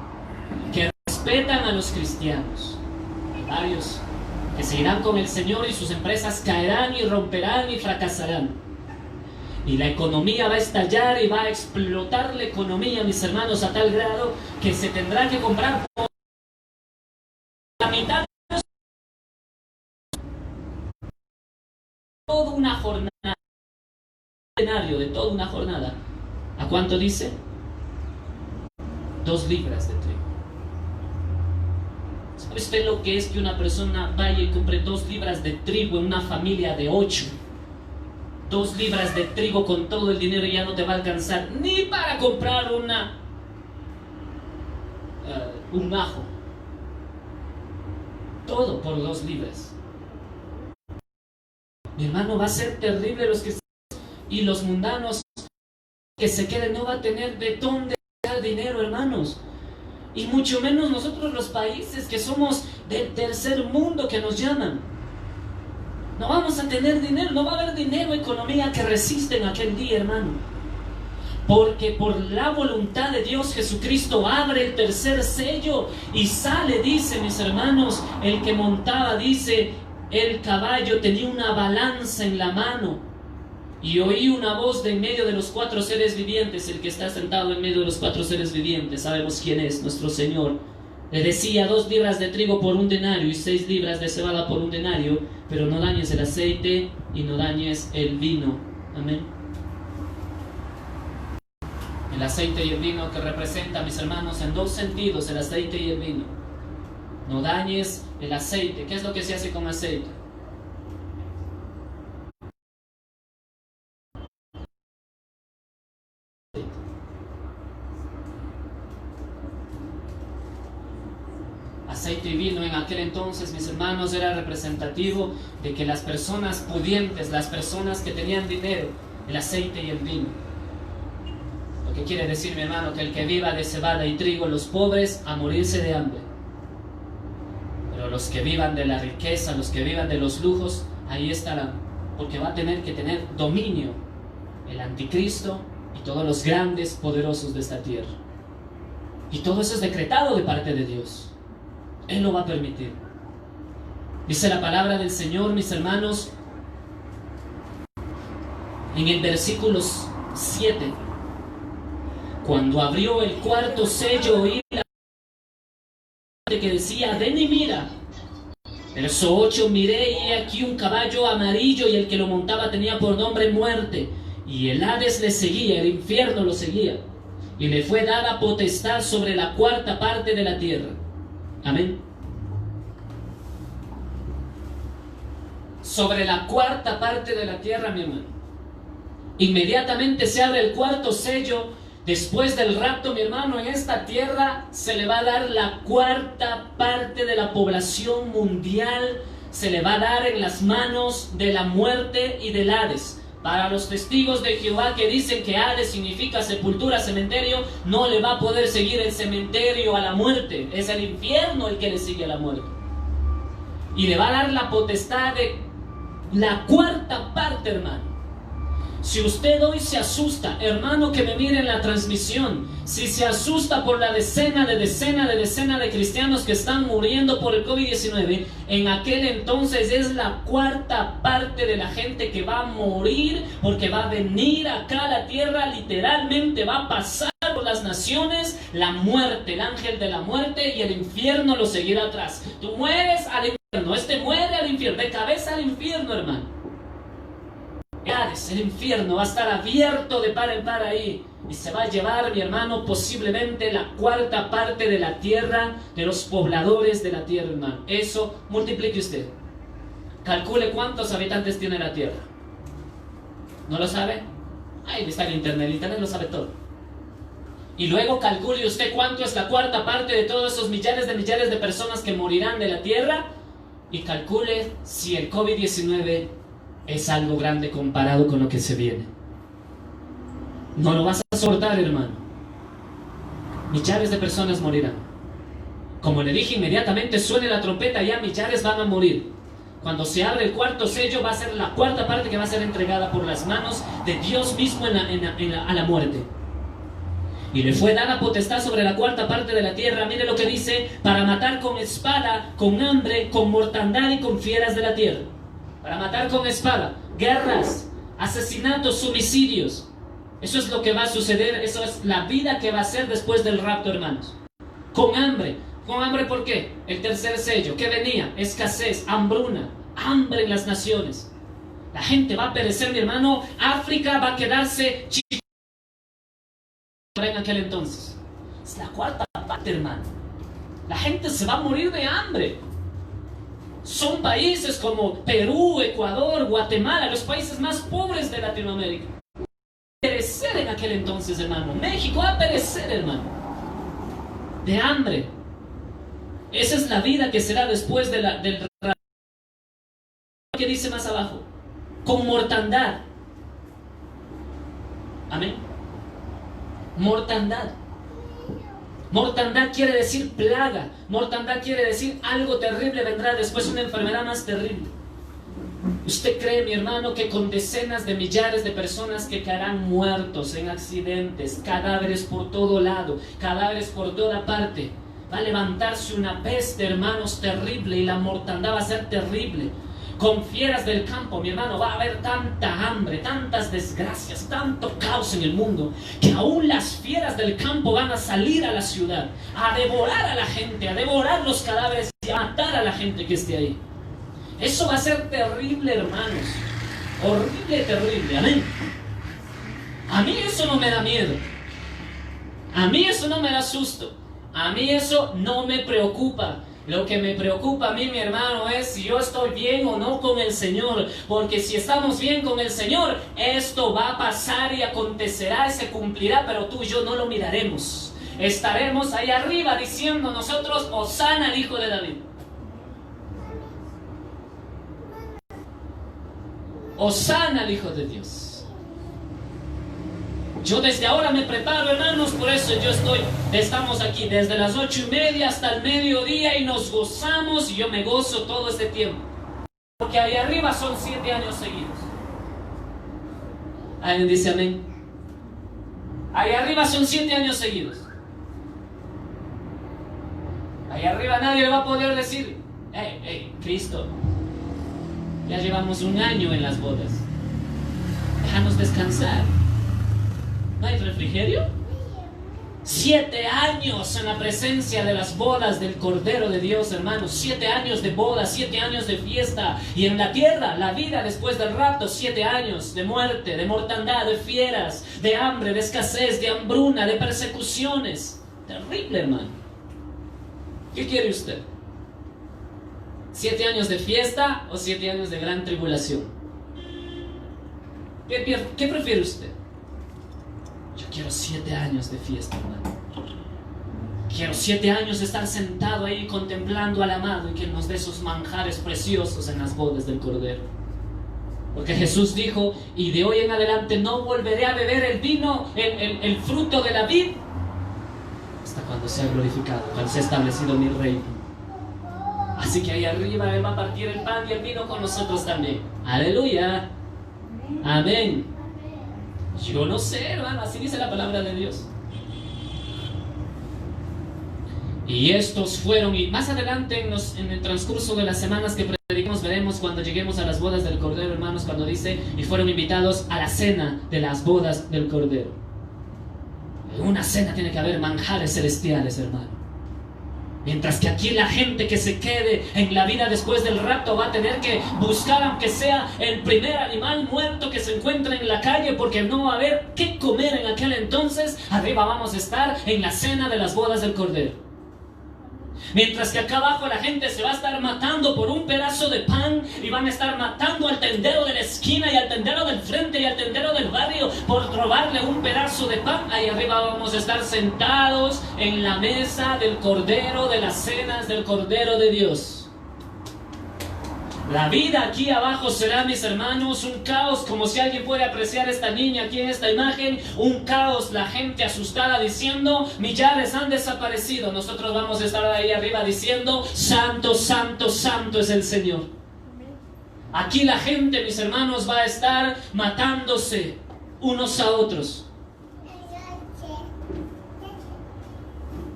que respetan a los cristianos. Hay varios que se irán con el Señor y sus empresas caerán y romperán y fracasarán. Y la economía va a estallar y va a explotar la economía, mis hermanos, a tal grado que se tendrá que comprar por la mitad de toda una jornada, de toda una jornada. ¿A cuánto dice? 2 libras de trigo. ¿Sabe usted lo que es que una persona vaya y compre 2 libras de trigo en una familia de 8? 2 libras de trigo con todo el dinero ya no te va a alcanzar ni para comprar un ajo. Todo por 2 libras. Mi hermano, va a ser terrible los que y los mundanos que se queden, no va a tener de dónde sacar dinero, hermanos. Y mucho menos nosotros los países que somos del tercer mundo, que nos llaman. No vamos a tener dinero, no va a haber dinero, economía que resista en aquel día, hermano. Porque por la voluntad de Dios, Jesucristo abre el tercer sello y sale, dice, mis hermanos, el que montaba, dice, el caballo tenía una balanza en la mano. Y oí una voz de en medio de los 4 seres vivientes, el que está sentado en medio de los 4 seres vivientes, sabemos quién es, nuestro Señor. Le decía: 2 libras de trigo por 1 denario y 6 libras de cebada por 1 denario, pero no dañes el aceite y no dañes el vino. Amén. El aceite y el vino, que representa, mis hermanos, en 2 sentidos, el aceite y el vino. No dañes el aceite. ¿Qué es lo que se hace con aceite? Aceite y vino en aquel entonces, mis hermanos, era representativo de que las personas pudientes, las personas que tenían dinero, el aceite y el vino. Lo que quiere decir, mi hermano, que el que viva de cebada y trigo, los pobres a morirse de hambre. Pero los que vivan de la riqueza, los que vivan de los lujos, ahí estarán, porque va a tener que tener dominio el anticristo y todos los grandes poderosos de esta tierra. Y todo eso es decretado de parte de Dios. Él lo va a permitir. Dice la palabra del Señor, mis hermanos, en el versículo 7: cuando abrió el 4º sello, oí la voz que decía: ven y mira. Verso 8: miré y he aquí un caballo amarillo, y el que lo montaba tenía por nombre Muerte, y el Hades le seguía, el infierno lo seguía, y le fue dada potestad sobre la 4ª parte de la tierra. Amén. Sobre la 4ª parte de la tierra, mi hermano. Inmediatamente se abre el 4º sello. Después del rapto, mi hermano, en esta tierra se le va a dar la 4ª parte de la población mundial. Se le va a dar en las manos de la muerte y del Hades. Para los testigos de Jehová que dicen que Hades significa sepultura, cementerio, no le va a poder seguir el cementerio a la muerte. Es el infierno el que le sigue a la muerte. Y le va a dar la potestad de la 4ª parte, hermano. Si usted hoy se asusta, hermano que me mire en la transmisión, si se asusta por la decena de cristianos que están muriendo por el COVID-19, en aquel entonces es la 4ª parte de la gente que va a morir, porque va a venir acá a la tierra, literalmente va a pasar por las naciones, la muerte, el ángel de la muerte, y el infierno lo seguirá atrás. Tú mueres al infierno, este muere al infierno, de cabeza al infierno, hermano. El infierno va a estar abierto de par en par ahí, y se va a llevar, mi hermano, posiblemente la 4ª parte de la tierra, de los pobladores de la tierra, hermano. Eso multiplique usted. Calcule cuántos habitantes tiene la tierra. ¿No lo sabe? Ahí está el internet lo sabe todo. Y luego calcule usted cuánto es la 4ª parte de todos esos millares de personas que morirán de la tierra, y calcule si el COVID-19 es algo grande comparado con lo que se viene. No lo vas a soportar, hermano. Millares de personas morirán. Como le dije, inmediatamente suene la trompeta, ya millares van a morir. Cuando se abre el cuarto sello, va a ser la cuarta parte que va a ser entregada por las manos de Dios mismo a la muerte. Y le fue dada potestad sobre la cuarta parte de la tierra, mire lo que dice, para matar con espada, con hambre, con mortandad y con fieras de la tierra. Para matar con espada, guerras, asesinatos, homicidios. Eso es lo que va a suceder, eso es la vida que va a ser después del rapto, hermanos. Con hambre. ¿Con hambre por qué? El tercer sello, ¿qué venía? Escasez, hambruna, hambre en las naciones. La gente va a perecer, mi hermano. África va a quedarse chica en aquel entonces. Es la cuarta parte, hermano. La gente se va a morir de hambre. Son países como Perú, Ecuador, Guatemala, los países más pobres de Latinoamérica. Va a perecer en aquel entonces, hermano. México va a perecer, hermano, de hambre. Esa es la vida que será después del rapto. ¿Qué dice más abajo? Con mortandad. Amén. Mortandad. Mortandad quiere decir plaga. Mortandad quiere decir algo terrible vendrá después, una enfermedad más terrible. ¿Usted cree, mi hermano, que con decenas de millares de personas que caerán muertos en accidentes, cadáveres por todo lado, cadáveres por toda parte, va a levantarse una peste, hermanos, terrible, y la mortandad va a ser terrible? Con fieras del campo, mi hermano, va a haber tanta hambre, tantas desgracias, tanto caos en el mundo, que aún las fieras del campo van a salir a la ciudad, a devorar a la gente, a devorar los cadáveres y a matar a la gente que esté ahí. Eso va a ser terrible, hermanos. Horrible, terrible, amén. A mí eso no me da miedo. A mí eso no me da susto. A mí eso no me preocupa. Lo que me preocupa a mí, mi hermano, es si yo estoy bien o no con el Señor. Porque si estamos bien con el Señor, esto va a pasar y acontecerá y se cumplirá, pero tú y yo no lo miraremos. Estaremos ahí arriba diciendo nosotros, Hosana al Hijo de David. Hosana al Hijo de Dios. Yo desde ahora me preparo, hermanos, por eso estamos aquí desde las 8:30 hasta el mediodía y nos gozamos, y yo me gozo todo este tiempo. Porque ahí arriba son 7 años seguidos. ¿Alguien dice amén? Ahí arriba son 7 años seguidos. Ahí arriba nadie le va a poder decir, Cristo, ya llevamos 1 año en las bodas, déjanos descansar. ¿No hay refrigerio? 7 años en la presencia de las bodas del Cordero de Dios, hermanos. 7 años de bodas, 7 años de fiesta. Y en la tierra, la vida después del rapto, 7 años de muerte, de mortandad, de fieras, de hambre, de escasez, de hambruna, de persecuciones. Terrible, hermano. ¿Qué quiere usted? ¿7 años de fiesta o 7 años de gran tribulación? ¿Qué prefiere usted? Yo quiero 7 años de fiesta, hermano. Quiero 7 años de estar sentado ahí contemplando al amado y que nos dé esos manjares preciosos en las bodas del Cordero. Porque Jesús dijo, y de hoy en adelante no volveré a beber el vino, el fruto de la vid, hasta cuando sea glorificado, cuando sea establecido mi reino. Así que ahí arriba Él va a partir el pan y el vino con nosotros también. Aleluya. Amén. Yo no sé, hermano, así dice la palabra de Dios. Y estos fueron, y más adelante en el transcurso de las semanas que predicamos, veremos cuando lleguemos a las bodas del Cordero, hermanos, cuando dice, y fueron invitados a la cena de las bodas del Cordero. En una cena tiene que haber manjares celestiales, hermano. Mientras que aquí la gente que se quede en la vida después del rapto va a tener que buscar, aunque sea el primer animal muerto que se encuentre en la calle, porque no va a haber qué comer en aquel entonces. Arriba vamos a estar en la cena de las bodas del Cordero. Mientras que acá abajo la gente se va a estar matando por un pedazo de pan, y van a estar matando al tendero de la esquina y al tendero del frente y al tendero del barrio por robarle un pedazo de pan. Ahí arriba vamos a estar sentados en la mesa del Cordero, de las cenas del Cordero de Dios. La vida aquí abajo será, mis hermanos, un caos, como si alguien puede apreciar esta niña aquí en esta imagen, un caos, la gente asustada diciendo, millares han desaparecido. Nosotros vamos a estar ahí arriba diciendo, santo, santo, santo es el Señor. Aquí la gente, mis hermanos, va a estar matándose unos a otros.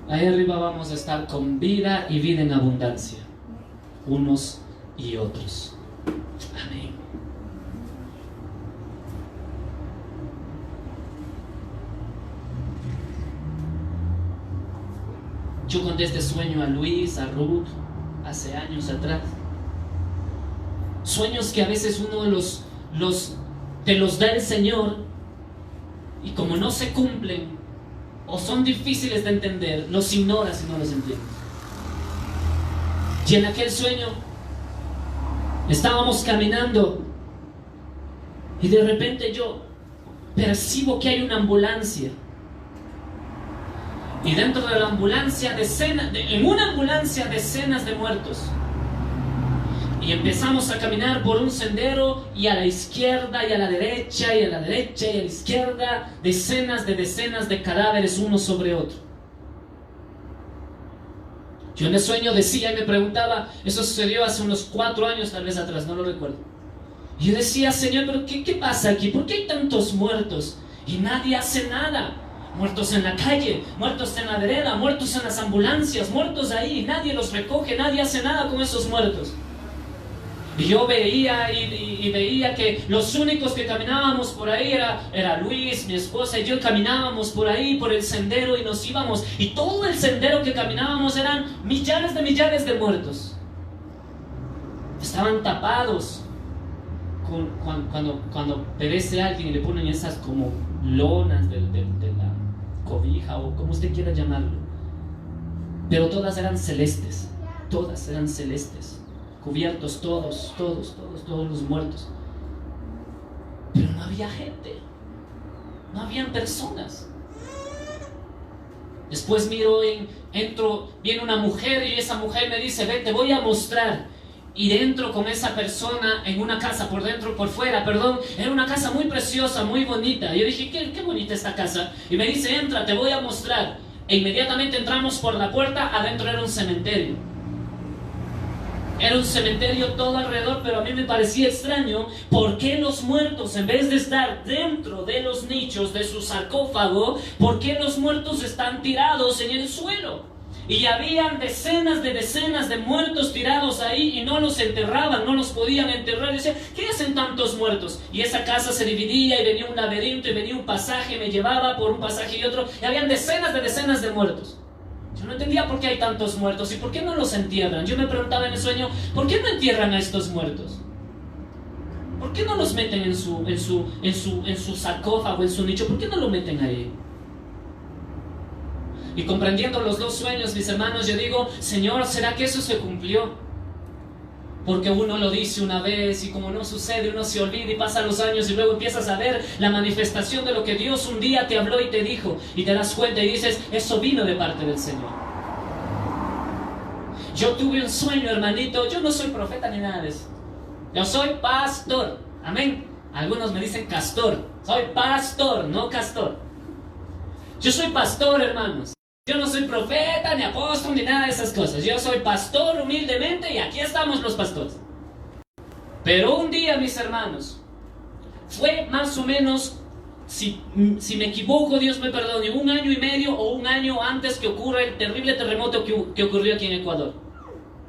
Ahí arriba vamos a estar con vida y vida en abundancia, unos y otros. Amén. Yo conté este sueño a Luis, a Ruth, hace años atrás. Sueños que a veces uno te los da el Señor, y como no se cumplen o son difíciles de entender, los ignoras y no los entiendes. Y en aquel sueño estábamos caminando y de repente yo percibo que hay una ambulancia, y dentro de la ambulancia en una ambulancia decenas de muertos. Y empezamos a caminar por un sendero, y a la izquierda y a la derecha y a la derecha y a la izquierda, decenas de cadáveres uno sobre otro. Yo en el sueño decía y me preguntaba, eso sucedió hace unos 4 años tal vez atrás, no lo recuerdo. Y yo decía, Señor, ¿pero qué pasa aquí? ¿Por qué hay tantos muertos? Y nadie hace nada. Muertos en la calle, muertos en la vereda, muertos en las ambulancias, muertos ahí, nadie los recoge, nadie hace nada con esos muertos. Y yo veía y veía que los únicos que caminábamos por ahí era Luis, mi esposa y yo. Caminábamos por ahí, por el sendero, y nos íbamos. Y todo el sendero que caminábamos eran millares de muertos. Estaban tapados. Cuando perece alguien y le ponen esas como lonas de la cobija, o como usted quiera llamarlo. Pero todas eran celestes. Todas eran celestes. Cubiertos todos los muertos. Pero no había gente, no habían personas. Después viene una mujer, y esa mujer me dice, ven, te voy a mostrar. Y dentro con esa persona, en una casa, por fuera, era una casa muy preciosa, muy bonita. Yo dije, qué bonita esta casa. Y me dice, entra, te voy a mostrar. E inmediatamente entramos por la puerta. Adentro era un cementerio. Era un cementerio todo alrededor, pero a mí me parecía extraño por qué los muertos, en vez de estar dentro de los nichos de su sarcófago, por qué los muertos están tirados en el suelo. Y habían decenas de muertos tirados ahí, y no los enterraban, no los podían enterrar. Y decían, ¿qué hacen tantos muertos? Y esa casa se dividía, y venía un laberinto, y venía un pasaje, y me llevaba por un pasaje y otro, y habían decenas de muertos. Yo no entendía por qué hay tantos muertos y por qué no los entierran. Yo me preguntaba en el sueño, ¿por qué no entierran a estos muertos? ¿Por qué no los meten en su sarcófago, en su nicho? ¿Por qué no lo meten ahí? Y comprendiendo los 2 sueños, mis hermanos, yo digo, Señor, ¿será que eso se cumplió? Porque uno lo dice una vez, y como no sucede, uno se olvida y pasan los años, y luego empiezas a ver la manifestación de lo que Dios un día te habló y te dijo, y te das cuenta y dices, eso vino de parte del Señor. Yo tuve un sueño, hermanito. Yo no soy profeta ni nada de eso. Yo soy pastor. Amén. Algunos me dicen castor. Soy pastor, no castor. Yo soy pastor, hermanos. Yo no soy profeta, ni apóstol, ni nada de esas cosas. Yo soy pastor humildemente, y aquí estamos los pastores. Pero un día, mis hermanos, fue más o menos, si me equivoco, Dios me perdone, 1 año y medio o 1 año antes que ocurra el terrible terremoto que ocurrió aquí en Ecuador.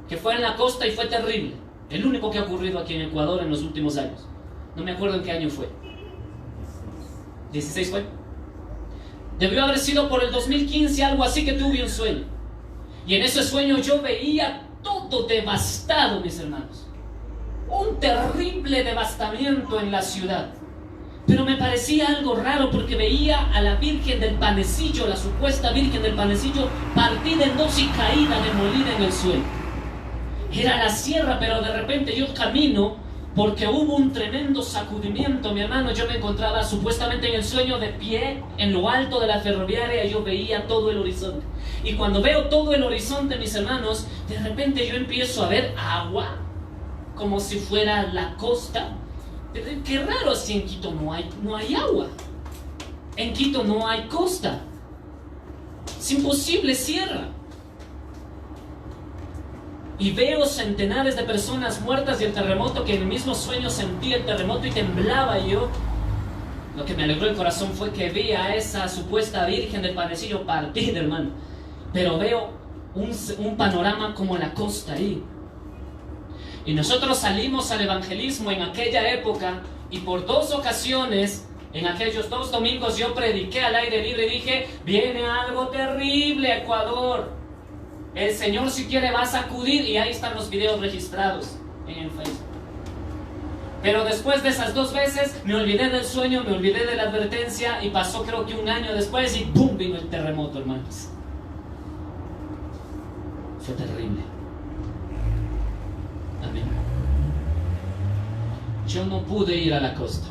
Que fue en la costa y fue terrible. El único que ha ocurrido aquí en Ecuador en los últimos años. No me acuerdo en qué año fue. ¿16 fue? Debió haber sido por el 2015, algo así, que tuve un sueño. Y en ese sueño yo veía todo devastado, mis hermanos. Un terrible devastamiento en la ciudad. Pero me parecía algo raro, porque veía a la Virgen del Panecillo, la supuesta Virgen del Panecillo, partida en 2 y caída, demolida en el suelo. Era la sierra, pero de repente yo camino, porque hubo un tremendo sacudimiento, mi hermano. Yo me encontraba supuestamente en el sueño de pie en lo alto de la ferroviaria, y yo veía todo el horizonte. Y cuando veo todo el horizonte, mis hermanos, de repente yo empiezo a ver agua, como si fuera la costa. Pero qué raro, si en Quito no hay agua. En Quito no hay costa. Es imposible, sierra. Y veo centenares de personas muertas y el terremoto, que en el mismo sueño sentí el terremoto y temblaba yo. Lo que me alegró el corazón fue que vi a esa supuesta virgen del panecillo partida, hermano. Pero veo un panorama como la costa ahí. Y nosotros salimos al evangelismo en aquella época, y por 2 ocasiones, en aquellos 2 domingos, yo prediqué al aire libre y dije: viene algo terrible a Ecuador. El Señor, si quiere, va a sacudir. Y ahí están los videos registrados en el Facebook. Pero después de esas 2 veces me olvidé del sueño, me olvidé de la advertencia, y pasó creo que 1 año después y ¡pum! Vino el terremoto, hermanos. Fue terrible. Amén. Yo no pude ir a la costa,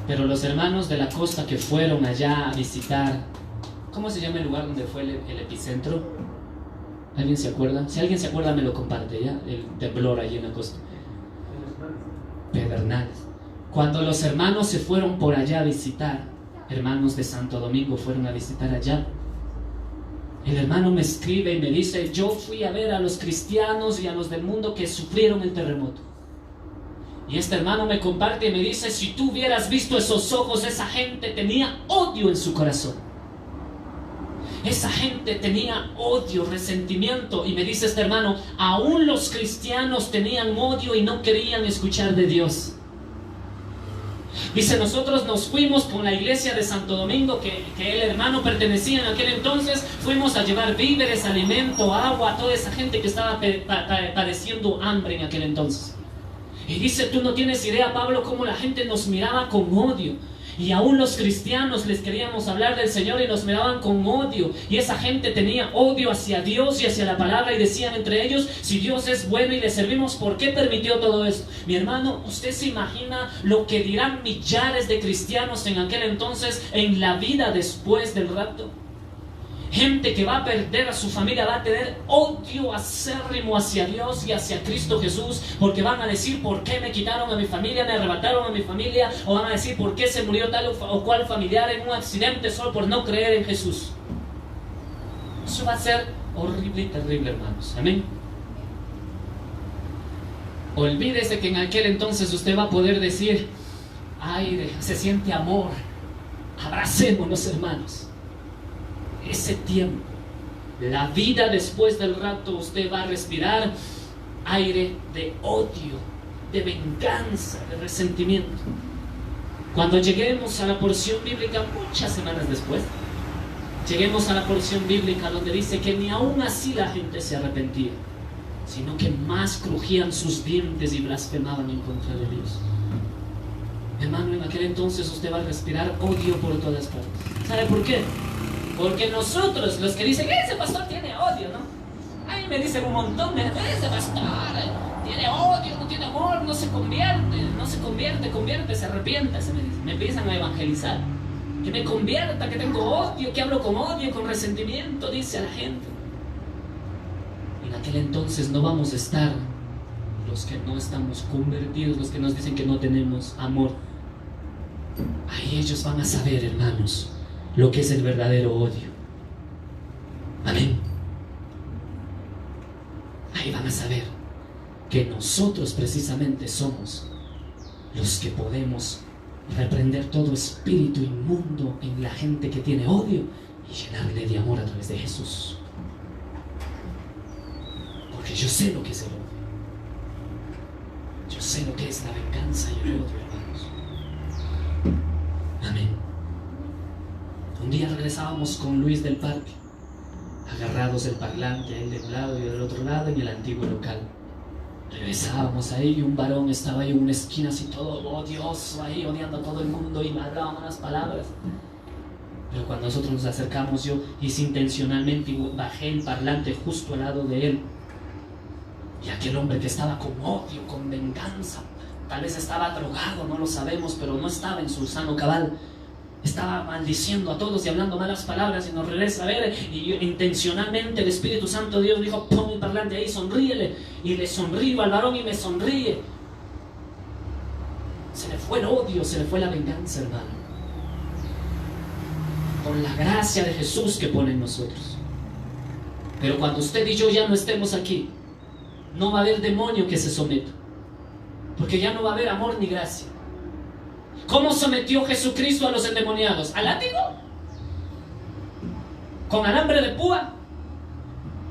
pero los hermanos de la costa que fueron allá a visitar, ¿cómo se llama el lugar donde fue el epicentro? ¿Alguien se acuerda? Si alguien se acuerda, me lo comparte ya. El temblor allí en la costa. Pedernales. Cuando los hermanos se fueron por allá a visitar, hermanos de Santo Domingo fueron a visitar allá, el hermano me escribe y me dice: yo fui a ver a los cristianos y a los del mundo que sufrieron el terremoto. Y este hermano me comparte y me dice: si tú hubieras visto esos ojos, esa gente tenía odio en su corazón. Esa gente tenía odio, resentimiento. Y me dice este hermano: aún los cristianos tenían odio y no querían escuchar de Dios. Dice: nosotros nos fuimos con la iglesia de Santo Domingo, que el hermano pertenecía en aquel entonces. Fuimos a llevar víveres, alimento, agua a toda esa gente que estaba padeciendo hambre en aquel entonces. Y dice: tú no tienes idea, Pablo, cómo la gente nos miraba con odio. Y aún los cristianos les queríamos hablar del Señor y nos miraban con odio. Y esa gente tenía odio hacia Dios y hacia la palabra, y decían entre ellos: si Dios es bueno y le servimos, ¿por qué permitió todo esto? Mi hermano, ¿usted se imagina lo que dirán millares de cristianos en aquel entonces en la vida después del rapto? Gente que va a perder a su familia, va a tener odio acérrimo hacia Dios y hacia Cristo Jesús, porque van a decir: ¿por qué me quitaron a mi familia, me arrebataron a mi familia? O van a decir: ¿por qué se murió tal o cual familiar en un accidente solo por no creer en Jesús? Eso va a ser horrible y terrible, hermanos. Amén. Olvídese que en aquel entonces usted va a poder decir: aire, se siente amor, abracémonos, hermanos. Ese tiempo, la vida después del rapto, usted va a respirar aire de odio, de venganza, de resentimiento. Cuando lleguemos a la porción bíblica, muchas semanas después, lleguemos a la porción bíblica donde dice que ni aún así la gente se arrepentía, sino que más crujían sus dientes y blasfemaban en contra de Dios. Hermano, en aquel entonces usted va a respirar odio por todas partes. ¿Sabe por qué? Porque nosotros, los que dicen: ese pastor tiene odio, ¿no? Ahí me dicen un montón: ese pastor tiene odio, no tiene amor, no se convierte, se arrepienta, se me dice. Me empiezan a evangelizar. Que me convierta, que tengo odio, que hablo con odio, con resentimiento, dice a la gente. En aquel entonces no vamos a estar los que no estamos convertidos, los que nos dicen que no tenemos amor. Ahí ellos van a saber, hermanos, lo que es el verdadero odio. Amén. Ahí van a saber que nosotros precisamente somos los que podemos reprender todo espíritu inmundo en la gente que tiene odio y llenarle de amor a través de Jesús. Porque yo sé lo que es el odio. Yo sé lo que es la venganza y el odio, hermanos. Amén. Un día regresábamos con Luis del parque, agarrados del parlante, él de un lado y del otro lado, en el antiguo local. Regresábamos ahí y un varón estaba ahí en una esquina así todo odioso, ahí odiando a todo el mundo, y me hablaba malas palabras. Pero cuando nosotros nos acercamos, yo hice intencionalmente y bajé el parlante justo al lado de él. Y aquel hombre que estaba con odio, con venganza, tal vez estaba drogado, no lo sabemos, pero no estaba en su sano cabal. Estaba maldiciendo a todos y hablando malas palabras, y nos regresa a ver, y yo, intencionalmente el Espíritu Santo de Dios dijo: pon el parlante ahí, sonríele. Y le sonrío al varón y me sonríe. Se le fue el odio, se le fue la venganza, hermano, por la gracia de Jesús que pone en nosotros. Pero cuando usted y yo ya no estemos aquí, no va a haber demonio que se someta, porque ya no va a haber amor ni gracia. ¿Cómo sometió Jesucristo a los endemoniados? ¿Al látigo? ¿Con alambre de púa?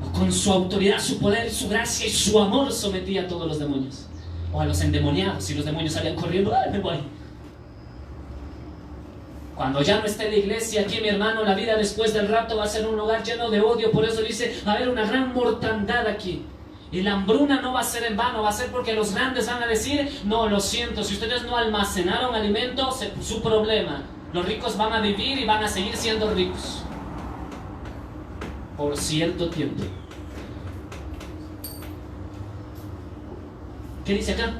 ¿O con su autoridad, su poder, su gracia y su amor sometía a todos los demonios? ¿O a los endemoniados? Y los demonios salían corriendo, ¡ay, me voy! Cuando ya no esté la iglesia aquí, mi hermano, la vida después del rapto va a ser un lugar lleno de odio. Por eso dice, va a haber una gran mortandad aquí. Y la hambruna no va a ser en vano, va a ser porque los grandes van a decir, no, lo siento, si ustedes no almacenaron alimentos, su problema. Los ricos van a vivir y van a seguir siendo ricos por cierto tiempo. ¿Qué dice acá?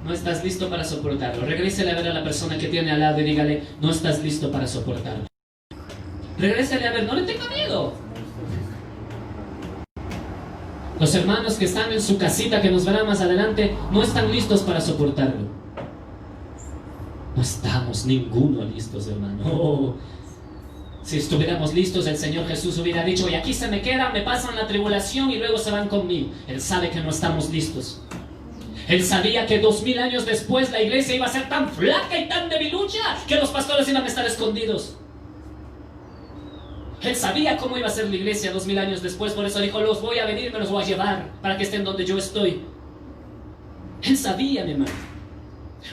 No estás listo para soportarlo. Regrésele a ver a la persona que tiene al lado y dígale, no estás listo para soportarlo. Regrésele a ver, no le tenga miedo. Los hermanos que están en su casita, que nos verán más adelante, no están listos para soportarlo. No estamos ninguno listos, hermano. Oh, si estuviéramos listos, el Señor Jesús hubiera dicho, y aquí se me quedan, me pasan la tribulación y luego se van conmigo. Él sabe que no estamos listos. Él sabía que 2000 años después la iglesia iba a ser tan flaca y tan debilucha que los pastores iban a estar escondidos. Él sabía cómo iba a ser la iglesia 2000 años después, por eso dijo, los voy a venir, me los voy a llevar para que estén donde yo estoy. Él sabía, mi hermano.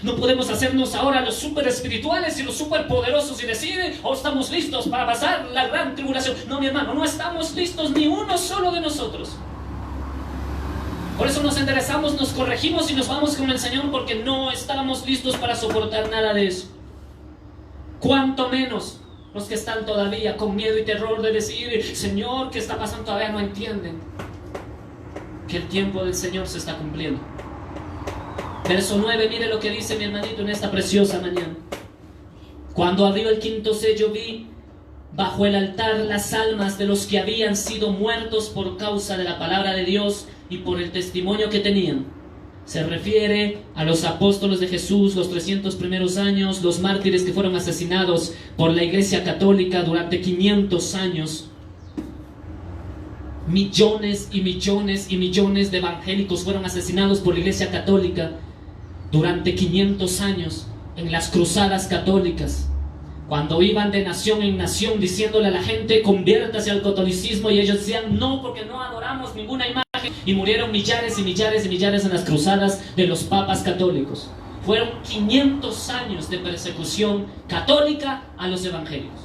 No podemos hacernos ahora los súper espirituales y los súper poderosos y decir, oh, estamos listos para pasar la gran tribulación. No, mi hermano, no estamos listos ni uno solo de nosotros. Por eso nos enderezamos, nos corregimos y nos vamos con el Señor, porque no estamos listos para soportar nada de eso. Cuanto menos los que están todavía con miedo y terror de decir, Señor, ¿qué está pasando? Todavía no entienden que el tiempo del Señor se está cumpliendo. Verso 9, mire lo que dice mi hermanito en esta preciosa mañana. Cuando abrió el quinto sello, vi bajo el altar las almas de los que habían sido muertos por causa de la palabra de Dios y por el testimonio que tenían. Se refiere a los apóstoles de Jesús, los 300 primeros años, los mártires que fueron asesinados por la Iglesia Católica durante 500 años. Millones y millones y millones de evangélicos fueron asesinados por la Iglesia Católica durante 500 años en las cruzadas católicas, cuando iban de nación en nación diciéndole a la gente, conviértase al catolicismo, y ellos decían, no, porque no adoramos ninguna imagen. Y murieron millares y millares y millares en las cruzadas de los papas católicos. Fueron 500 años de persecución católica a los evangélicos.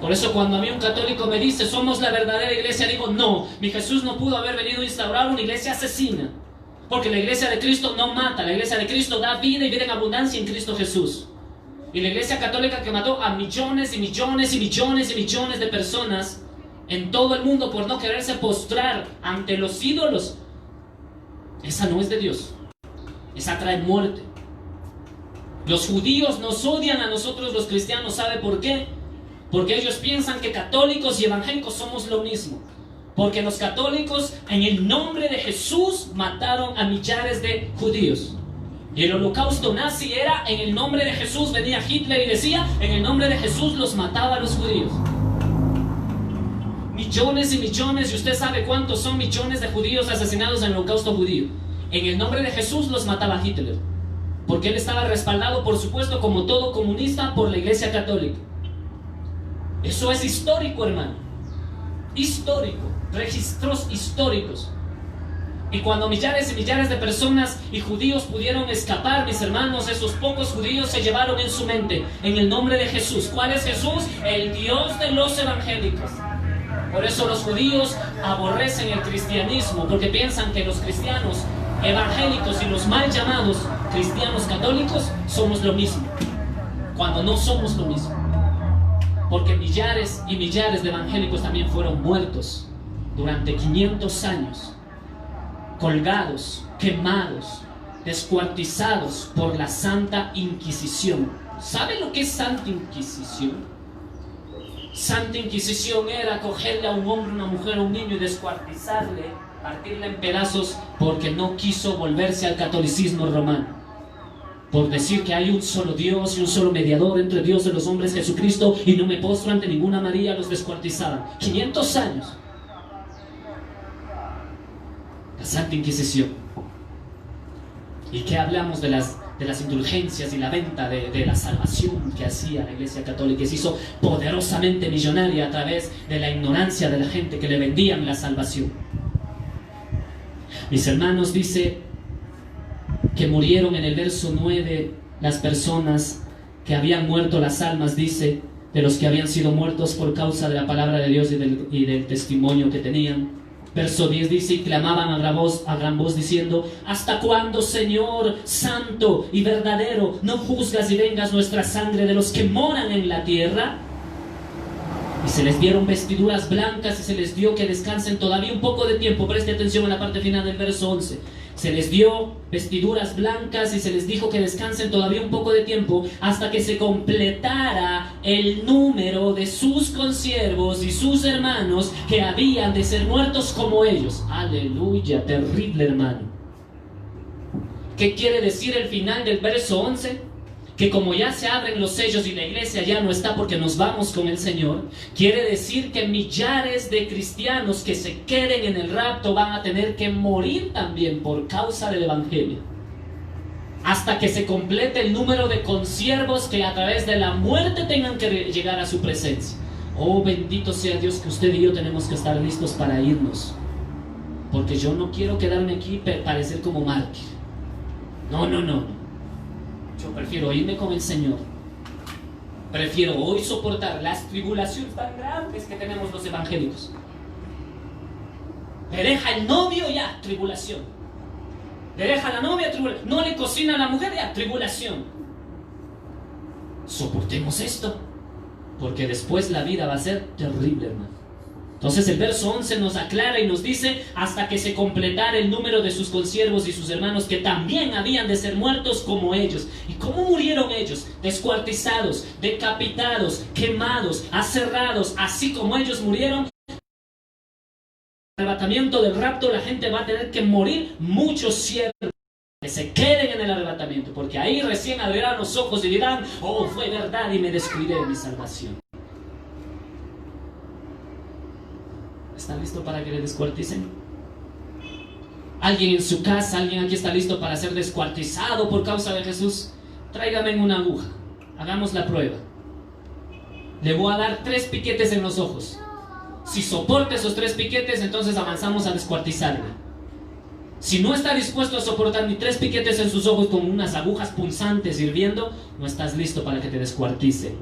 Por eso cuando a mí un católico me dice, somos la verdadera iglesia, digo, no, mi Jesús no pudo haber venido a instaurar una iglesia asesina. Porque la iglesia de Cristo no mata, la iglesia de Cristo da vida y vida en abundancia en Cristo Jesús. Y la iglesia católica que mató a millones y millones y millones y millones de personas en todo el mundo por no quererse postrar ante los ídolos, esa no es de Dios. Esa trae muerte. Los judíos nos odian a nosotros los cristianos. ¿Sabe por qué? Porque ellos piensan que católicos y evangélicos somos lo mismo. Porque los católicos en el nombre de Jesús mataron a millares de judíos. Y el holocausto nazi era en el nombre de Jesús. Venía Hitler y decía, en el nombre de Jesús los mataba a los judíos. Millones y millones, y usted sabe cuántos son millones de judíos asesinados en el holocausto judío. En el nombre de Jesús los mataba Hitler. Porque él estaba respaldado, por supuesto, como todo comunista, por la Iglesia Católica. Eso es histórico, hermano. Histórico. Registros históricos. Y cuando millares y millares de personas y judíos pudieron escapar, mis hermanos, esos pocos judíos se llevaron en su mente, en el nombre de Jesús. ¿Cuál es Jesús? El Dios de los evangélicos. Por eso los judíos aborrecen el cristianismo, porque piensan que los cristianos evangélicos y los mal llamados cristianos católicos somos lo mismo, cuando no somos lo mismo. Porque millares y millares de evangélicos también fueron muertos durante 500 años, colgados, quemados, descuartizados por la Santa Inquisición. ¿Sabe lo que es Santa Inquisición? Santa Inquisición era cogerle a un hombre, una mujer, a un niño y descuartizarle, partirle en pedazos porque no quiso volverse al catolicismo romano. por decir que hay un solo Dios y un solo mediador entre Dios y los hombres, Jesucristo, y no me postro ante ninguna María, los descuartizaban. 500 años. La Santa Inquisición. ¿Y qué hablamos de las indulgencias y la venta de la salvación que hacía la Iglesia Católica, que se hizo poderosamente millonaria a través de la ignorancia de la gente que le vendían la salvación? Mis hermanos, dice que murieron en el verso 9 las personas que habían muerto, las almas, dice, de los que habían sido muertos por causa de la palabra de Dios y del testimonio que tenían. Verso 10 dice, y clamaban a gran voz diciendo, ¿hasta cuándo, Señor santo y verdadero, no juzgas y vengas nuestra sangre de los que moran en la tierra? Y se les dieron vestiduras blancas y se les dio que descansen todavía un poco de tiempo. Preste atención en la parte final del verso 11. Se les dio vestiduras blancas y se les dijo que descansen todavía un poco de tiempo hasta que se completara el número de sus consiervos y sus hermanos que habían de ser muertos como ellos. Aleluya, terrible, hermano. ¿Qué quiere decir el final del verso 11? Que como ya se abren los sellos y la iglesia ya no está porque nos vamos con el Señor, quiere decir que millares de cristianos que se queden en el rapto van a tener que morir también por causa del Evangelio, hasta que se complete el número de consiervos que a través de la muerte tengan que llegar a su presencia. Oh, bendito sea Dios, que usted y yo tenemos que estar listos para irnos, porque yo no quiero quedarme aquí y parecer como mártir. No. Yo prefiero irme con el Señor. Prefiero hoy soportar las tribulaciones tan grandes que tenemos los evangélicos. Le deja el novio, ya, tribulación. Le deja la novia, tribulación. No le cocina a la mujer, ya, tribulación. Soportemos esto, porque después la vida va a ser terrible, hermano. Entonces el verso 11 nos aclara y nos dice, hasta que se completara el número de sus consiervos y sus hermanos que también habían de ser muertos como ellos. ¿Y cómo murieron ellos? Descuartizados, decapitados, quemados, aserrados, así como ellos murieron. En el arrebatamiento del rapto la gente va a tener que morir, muchos siervos que se queden en el arrebatamiento, porque ahí recién abrirán los ojos y dirán, oh, fue verdad y me descuidé de mi salvación. ¿Están listos para que le descuarticen? ¿Alguien en su casa, alguien aquí está listo para ser descuartizado por causa de Jesús? Tráigame una aguja, hagamos la prueba. Le voy a dar 3 piquetes en los ojos. Si soporta esos 3 piquetes, entonces avanzamos a descuartizarle. Si no está dispuesto a soportar ni 3 piquetes en sus ojos con unas agujas punzantes hirviendo, no estás listo para que te descuarticen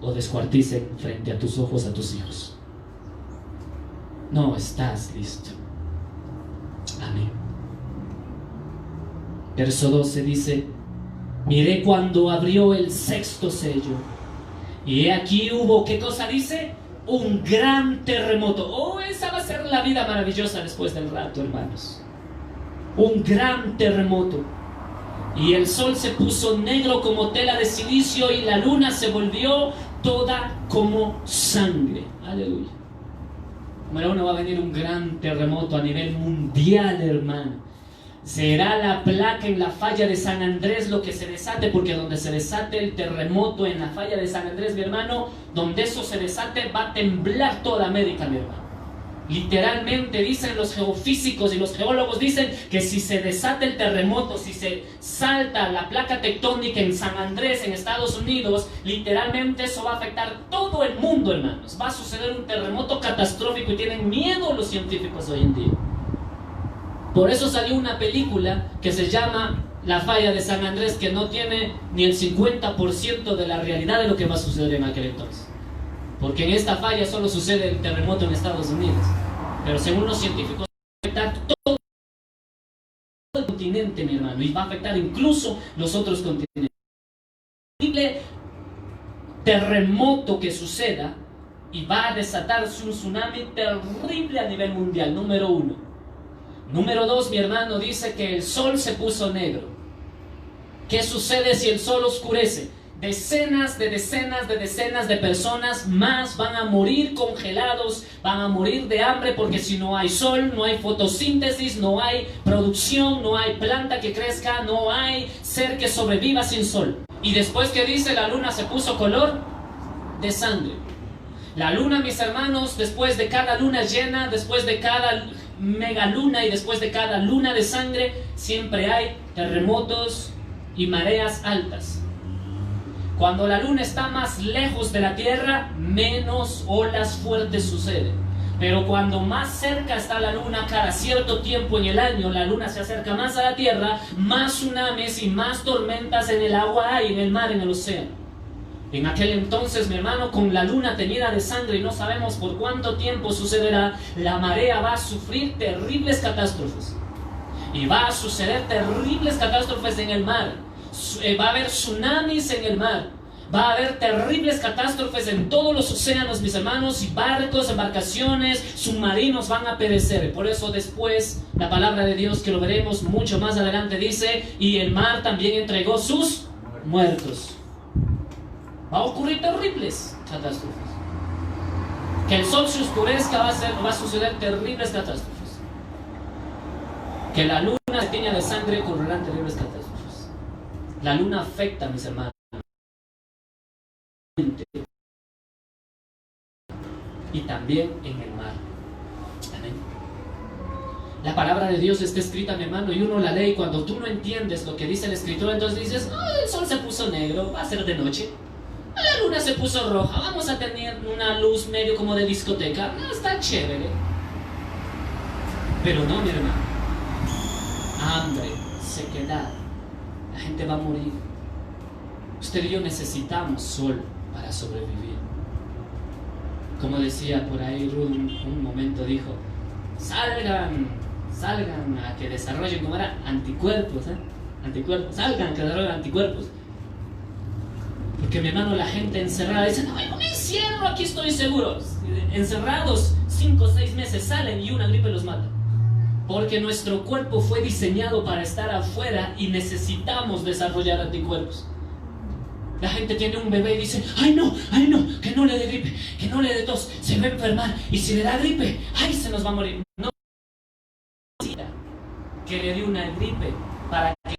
o descuarticen frente a tus ojos a tus hijos. No estás listo. Amén. Verso 12 dice, miré cuando abrió el 6º sello, y he aquí hubo, ¿qué cosa dice? Un gran terremoto. Oh, esa va a ser la vida maravillosa después del rapto, hermanos. Un gran terremoto. Y el sol se puso negro como tela de silicio y la luna se volvió toda como sangre. Aleluya. Número 1, va a venir un gran terremoto a nivel mundial, hermano. Será la placa en la falla de San Andrés lo que se desate, porque donde se desate el terremoto en la falla de San Andrés, mi hermano, donde eso se desate va a temblar toda América, mi hermano. Literalmente dicen los geofísicos y los geólogos, dicen que si se desata el terremoto, si se salta la placa tectónica en San Andrés, en Estados Unidos, literalmente eso va a afectar todo el mundo, hermanos. Va a suceder un terremoto catastrófico y tienen miedo los científicos hoy en día. Por eso salió una película que se llama La falla de San Andrés, que no tiene ni el 50% de la realidad de lo que va a suceder en aquel entonces. Porque en esta falla solo sucede el terremoto en Estados Unidos. Pero según los científicos, va a afectar todo el continente, mi hermano. Y va a afectar incluso los otros continentes. Un terrible terremoto que suceda y va a desatarse un tsunami terrible a nivel mundial. Número 1. Número 2, mi hermano, dice que el sol se puso negro. ¿Qué sucede si el sol oscurece? decenas de personas más van a morir congelados, van a morir de hambre, porque si no hay sol, no hay fotosíntesis, no hay producción, no hay planta que crezca, no hay ser que sobreviva sin sol. Y después que dice, la luna se puso color de sangre. La luna, mis hermanos, después de cada luna llena, después de cada megaluna y después de cada luna de sangre, siempre hay terremotos y mareas altas. Cuando la luna está más lejos de la tierra, menos olas fuertes suceden. Pero cuando más cerca está la luna, cada cierto tiempo en el año, la luna se acerca más a la tierra, más tsunamis y más tormentas en el agua hay, en el mar, en el océano. En aquel entonces, mi hermano, con la luna teñida de sangre y no sabemos por cuánto tiempo sucederá, la marea va a sufrir terribles catástrofes. Y va a suceder terribles catástrofes en el mar. Va a haber tsunamis en el mar. Va a haber terribles catástrofes en todos los océanos, mis hermanos, y barcos, embarcaciones, submarinos van a perecer. Por eso después, la palabra de Dios, que lo veremos mucho más adelante, dice, y el mar también entregó sus muertos. Va a ocurrir terribles catástrofes. Que el sol se oscurezca, va a suceder terribles catástrofes. Que la luna se tiña de sangre, ocurrirán terribles catástrofes. La luna afecta, mis hermanos, y también en el mar. Amén. La palabra de Dios está escrita, mi hermano, y uno la lee, y cuando tú no entiendes lo que dice el escritor, entonces dices, el sol se puso negro, va a ser de noche. La luna se puso roja, vamos a tener una luz medio como de discoteca. No, está chévere. Pero no, mi hermano. Hambre, sequedad, la gente va a morir. Usted y yo necesitamos sol para sobrevivir. Como decía por ahí Ruth, un momento dijo, salgan a que desarrollen, como era, anticuerpos, salgan a que desarrollen anticuerpos. Porque, mi hermano, la gente encerrada dice, no, yo me encierro, aquí estoy seguro. Encerrados 5 o 6 meses salen y una gripe los mata. Porque nuestro cuerpo fue diseñado para estar afuera y necesitamos desarrollar anticuerpos. La gente tiene un bebé y dice, ay no, que no le dé gripe, que no le dé tos, se va a enfermar, y si le da gripe, ay, se nos va a morir. No necesita que le dé una gripe para que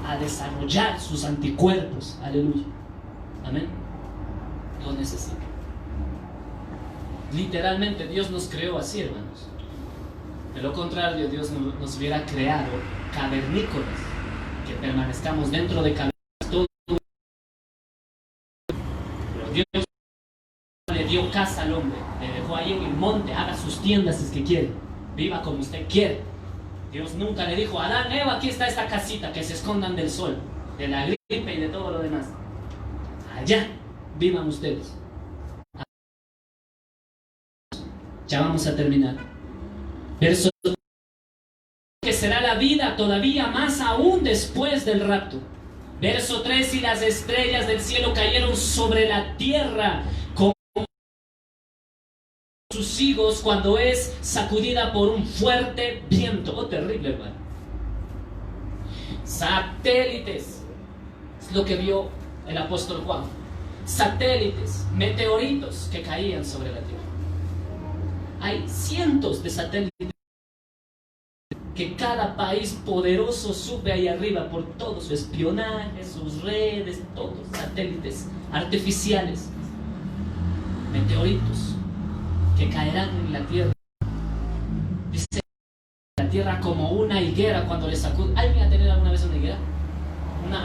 a desarrollar sus anticuerpos. Aleluya. Amén. Lo necesita. Literalmente Dios nos creó así, hermanos. De lo contrario, Dios nos hubiera creado cavernícolas, que permanezcamos dentro de cavernas. Pero Dios le dio casa al hombre, le dejó ahí en el monte, haga sus tiendas si es que quiere, viva como usted quiere. Dios nunca le dijo, Adán, Eva, aquí está esta casita, que se escondan del sol, de la gripe y de todo lo demás. Allá vivan ustedes. Ya vamos a terminar. Verso que será la vida todavía más aún después del rapto. Verso 3, y las estrellas del cielo cayeron sobre la tierra como sus higos cuando es sacudida por un fuerte viento. Oh, terrible, hermano. Satélites, es lo que vio el apóstol Juan. Satélites, meteoritos que caían sobre la tierra. Hay cientos de satélites que cada país poderoso sube ahí arriba por todo su espionaje, sus redes, todos satélites artificiales, meteoritos que caerán en la tierra. Dice la tierra como una higuera cuando le sacude. ¿Alguien ha tenido alguna vez una higuera?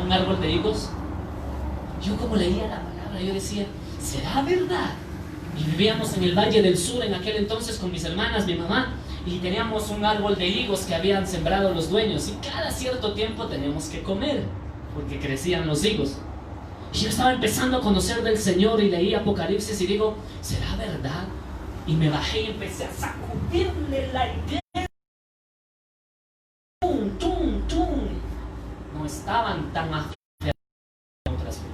¿Un árbol de higos? Yo, como leía la palabra, yo decía, ¿será verdad? Y vivíamos en el Valle del Sur en aquel entonces con mis hermanas, mi mamá, y teníamos un árbol de higos que habían sembrado los dueños, y cada cierto tiempo teníamos que comer porque crecían los higos. Y yo estaba empezando a conocer del Señor y leí Apocalipsis y digo, ¿será verdad? Y me bajé y empecé a sacudirle la higuera. ¡Tum, tum, tum! No estaban tan afiadas como otras frutas.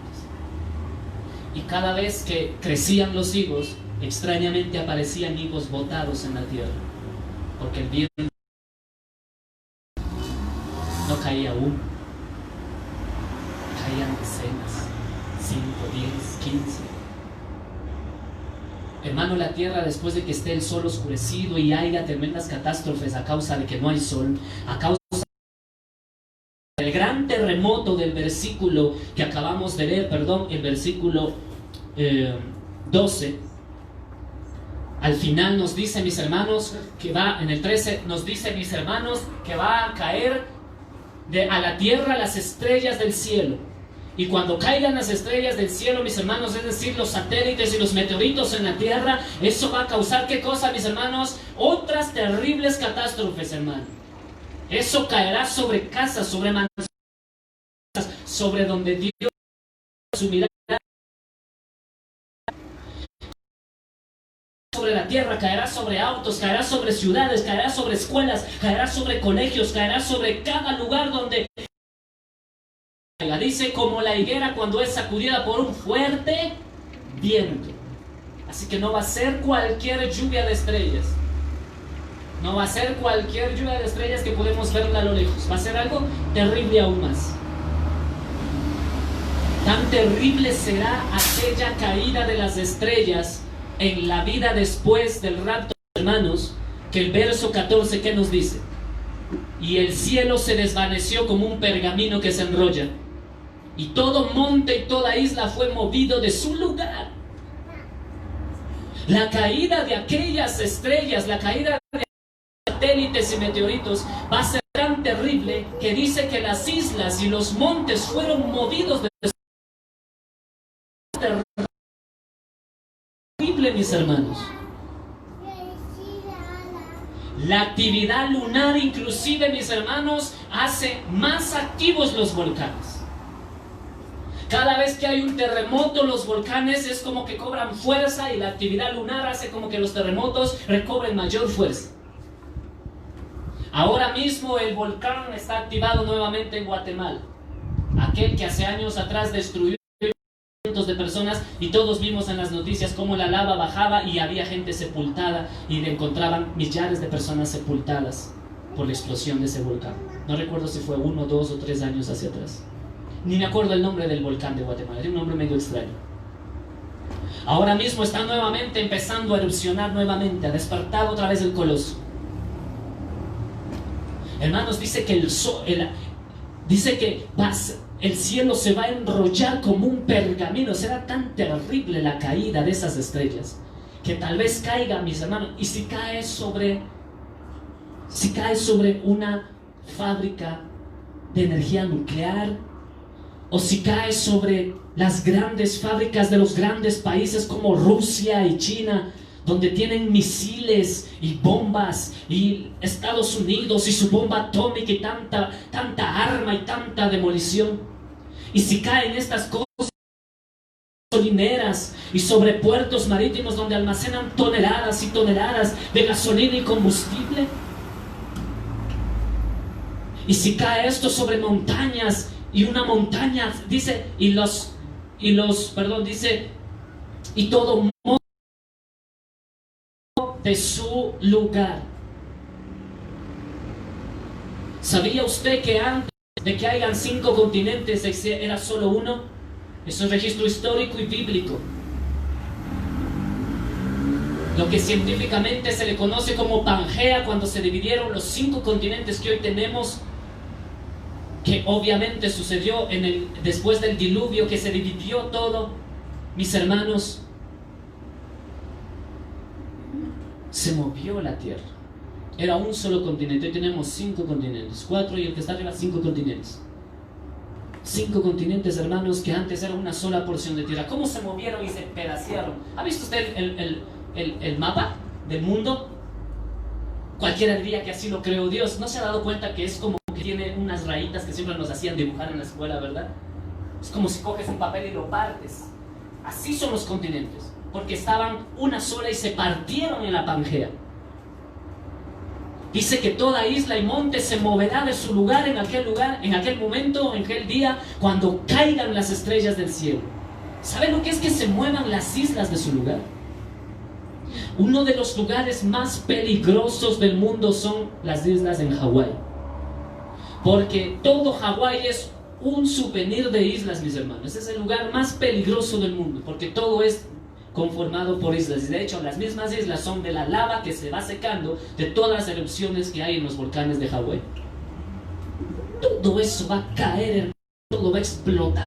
Y cada vez que crecían los higos, extrañamente aparecían higos botados en la tierra, porque el viento no caía aún. caían decenas, 5, 10, 15. Hermano, la tierra, después de que esté el sol oscurecido y haya tremendas catástrofes a causa de que no hay sol, a causa del gran terremoto del versículo que acabamos de leer, el versículo 12, al final nos dice, mis hermanos, que va, en el 13, nos dice, mis hermanos, que va a caer a la tierra las estrellas del cielo. Y cuando caigan las estrellas del cielo, mis hermanos, es decir, los satélites y los meteoritos en la tierra, eso va a causar, ¿qué cosa, mis hermanos? Otras terribles catástrofes, hermano. Eso caerá sobre casas, sobre mansiones, sobre donde Dios su mirada, sobre la tierra, caerá sobre autos, caerá sobre ciudades, caerá sobre escuelas, caerá sobre colegios, caerá sobre cada lugar donde dice, como la higuera cuando es sacudida por un fuerte viento. Así que no va a ser cualquier lluvia de estrellas. No va a ser cualquier lluvia de estrellas que podemos verla a lo lejos. Va a ser algo terrible aún más. Tan terrible será aquella caída de las estrellas en la vida después del rapto, hermanos, que el verso 14, ¿qué nos dice? Y el cielo se desvaneció como un pergamino que se enrolla, y todo monte y toda isla fue movido de su lugar. La caída de aquellas estrellas, la caída de satélites y meteoritos va a ser tan terrible que dice que las islas y los montes fueron movidos de su lugar. Terrible, mis hermanos. La actividad lunar, inclusive, mis hermanos, hace más activos los volcanes. Cada vez que hay un terremoto, los volcanes es como que cobran fuerza, y la actividad lunar hace como que los terremotos recobren mayor fuerza. Ahora mismo el volcán está activado nuevamente en Guatemala. Aquel que hace años atrás destruyó cientos de personas, y todos vimos en las noticias cómo la lava bajaba y había gente sepultada, y encontraban millares de personas sepultadas por la explosión de ese volcán. No recuerdo si fue 1, 2 o 3 años hacia atrás. Ni me acuerdo el nombre del volcán de Guatemala, era un nombre medio extraño. Ahora mismo está nuevamente empezando a erupcionar nuevamente, ha despertado otra vez el coloso. Hermanos, dice que el cielo se va a enrollar como un pergamino. Será tan terrible la caída de esas estrellas que tal vez caiga, mis hermanos, y si cae sobre una fábrica de energía nuclear, o si cae sobre las grandes fábricas de los grandes países como Rusia y China, donde tienen misiles y bombas, y Estados Unidos y su bomba atómica y tanta arma y tanta demolición. Y si caen estas cosas gasolineras y sobre puertos marítimos donde almacenan toneladas y toneladas de gasolina y combustible, y si cae esto sobre montañas, y una montaña, dice, y todo monte de su lugar. ¿Sabía usted que antes de que hayan 5 continentes era solo uno? Es un registro histórico y bíblico. Lo que científicamente se le conoce como Pangea, cuando se dividieron los 5 continentes que hoy tenemos, que obviamente sucedió después del diluvio, que se dividió todo, mis hermanos, se movió la tierra. Era un solo continente. Hoy tenemos 5 continentes, 4, y el que está arriba 5 continentes. 5 continentes, hermanos, que antes era una sola porción de tierra. ¿Cómo se movieron y se pedacearon? ¿Ha visto usted el mapa del mundo? Cualquiera diría que así lo creó Dios. ¿No se ha dado cuenta que es como que tiene unas rayitas que siempre nos hacían dibujar en la escuela, verdad? Es como si coges un papel y lo partes. Así son los continentes, porque estaban una sola y se partieron en la Pangea. Dice que toda isla y monte se moverá de su lugar, en aquel momento, en aquel día, cuando caigan las estrellas del cielo. ¿Saben lo que es que se muevan las islas de su lugar? Uno de los lugares más peligrosos del mundo son las islas en Hawái, porque todo Hawái es un souvenir de islas, mis hermanos. Es el lugar más peligroso del mundo, porque todo es conformado por islas. Y de hecho, las mismas islas son de la lava que se va secando de todas las erupciones que hay en los volcanes de Hawái. Todo eso va a caer, hermano, todo va a explotar.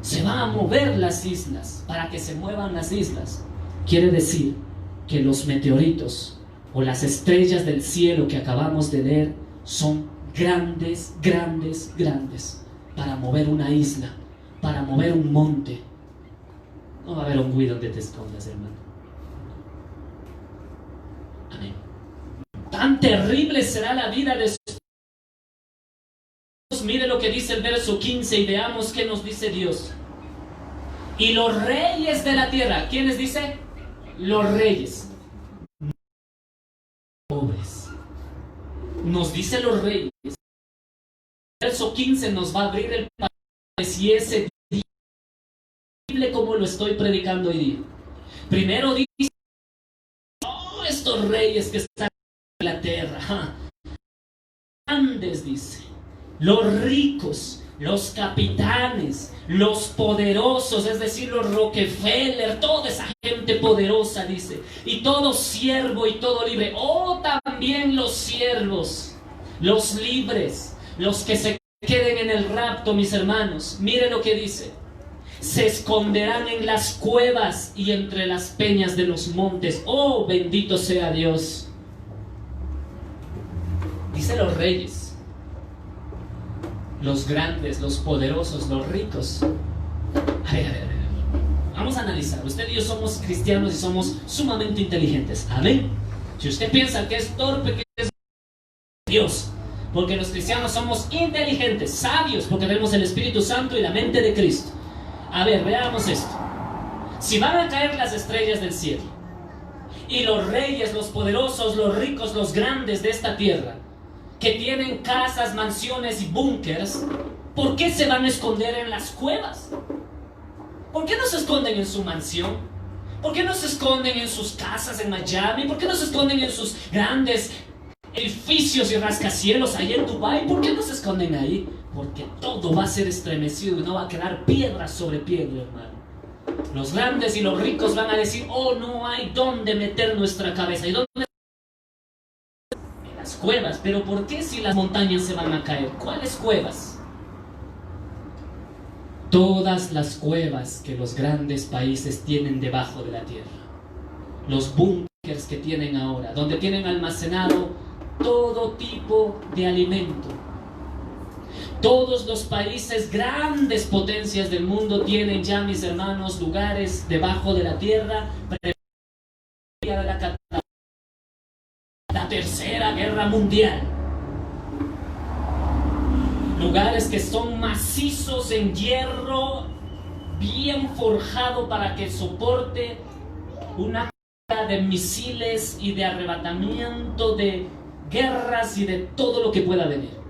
Se van a mover las islas. Para que se muevan las islas, quiere decir que los meteoritos o las estrellas del cielo que acabamos de leer son grandes, grandes, grandes, para mover una isla, para mover un monte. No va a haber un Wii donde te escondas, hermano. Amén. Tan terrible será la vida de sus... Mire lo que dice el verso 15 y veamos qué nos dice Dios. Y los reyes de la tierra, ¿quiénes dice? Los reyes. Pobres. Nos dice los reyes. El verso 15 nos va a abrir el país y ese día, como lo estoy predicando hoy día. Primero dice, oh, estos reyes que están en la tierra, grandes, dice, los ricos, los capitanes, los poderosos, es decir, los Rockefeller, toda esa gente poderosa, dice, y todo siervo y todo libre, oh, también los siervos, los libres, los que se queden en el rapto, mis hermanos. Mire lo que dice: se esconderán en las cuevas y entre las peñas de los montes. Oh, bendito sea Dios. Dice los reyes, los grandes, los poderosos, los ricos. A ver. Vamos a analizar. Usted y yo somos cristianos y somos sumamente inteligentes. Amén. Si usted piensa que es torpe, que es Dios, porque los cristianos somos inteligentes, sabios, porque tenemos el Espíritu Santo y la mente de Cristo. A ver, veamos esto. Si van a caer las estrellas del cielo y los reyes, los poderosos, los ricos, los grandes de esta tierra, que tienen casas, mansiones y búnkers, ¿por qué se van a esconder en las cuevas? ¿Por qué no se esconden en su mansión? ¿Por qué no se esconden en sus casas en Miami? ¿Por qué no se esconden en sus grandes edificios y rascacielos ahí en Dubái? ¿Por qué no se esconden ahí? Porque todo va a ser estremecido y no va a quedar piedra sobre piedra, hermano. Los grandes y los ricos van a decir: oh, no hay dónde meter nuestra cabeza. ¿Y dónde? En las cuevas. ¿Pero por qué si las montañas se van a caer? ¿Cuáles cuevas? Todas las cuevas que los grandes países tienen debajo de la tierra. Los búnkers que tienen ahora, donde tienen almacenado todo tipo de alimento. Todos los países, grandes potencias del mundo, tienen ya, mis hermanos, lugares debajo de la tierra de la Tercera Guerra Mundial. Lugares que son macizos en hierro, bien forjado para que soporte una carga de misiles y de arrebatamiento de guerras y de todo lo que pueda venir.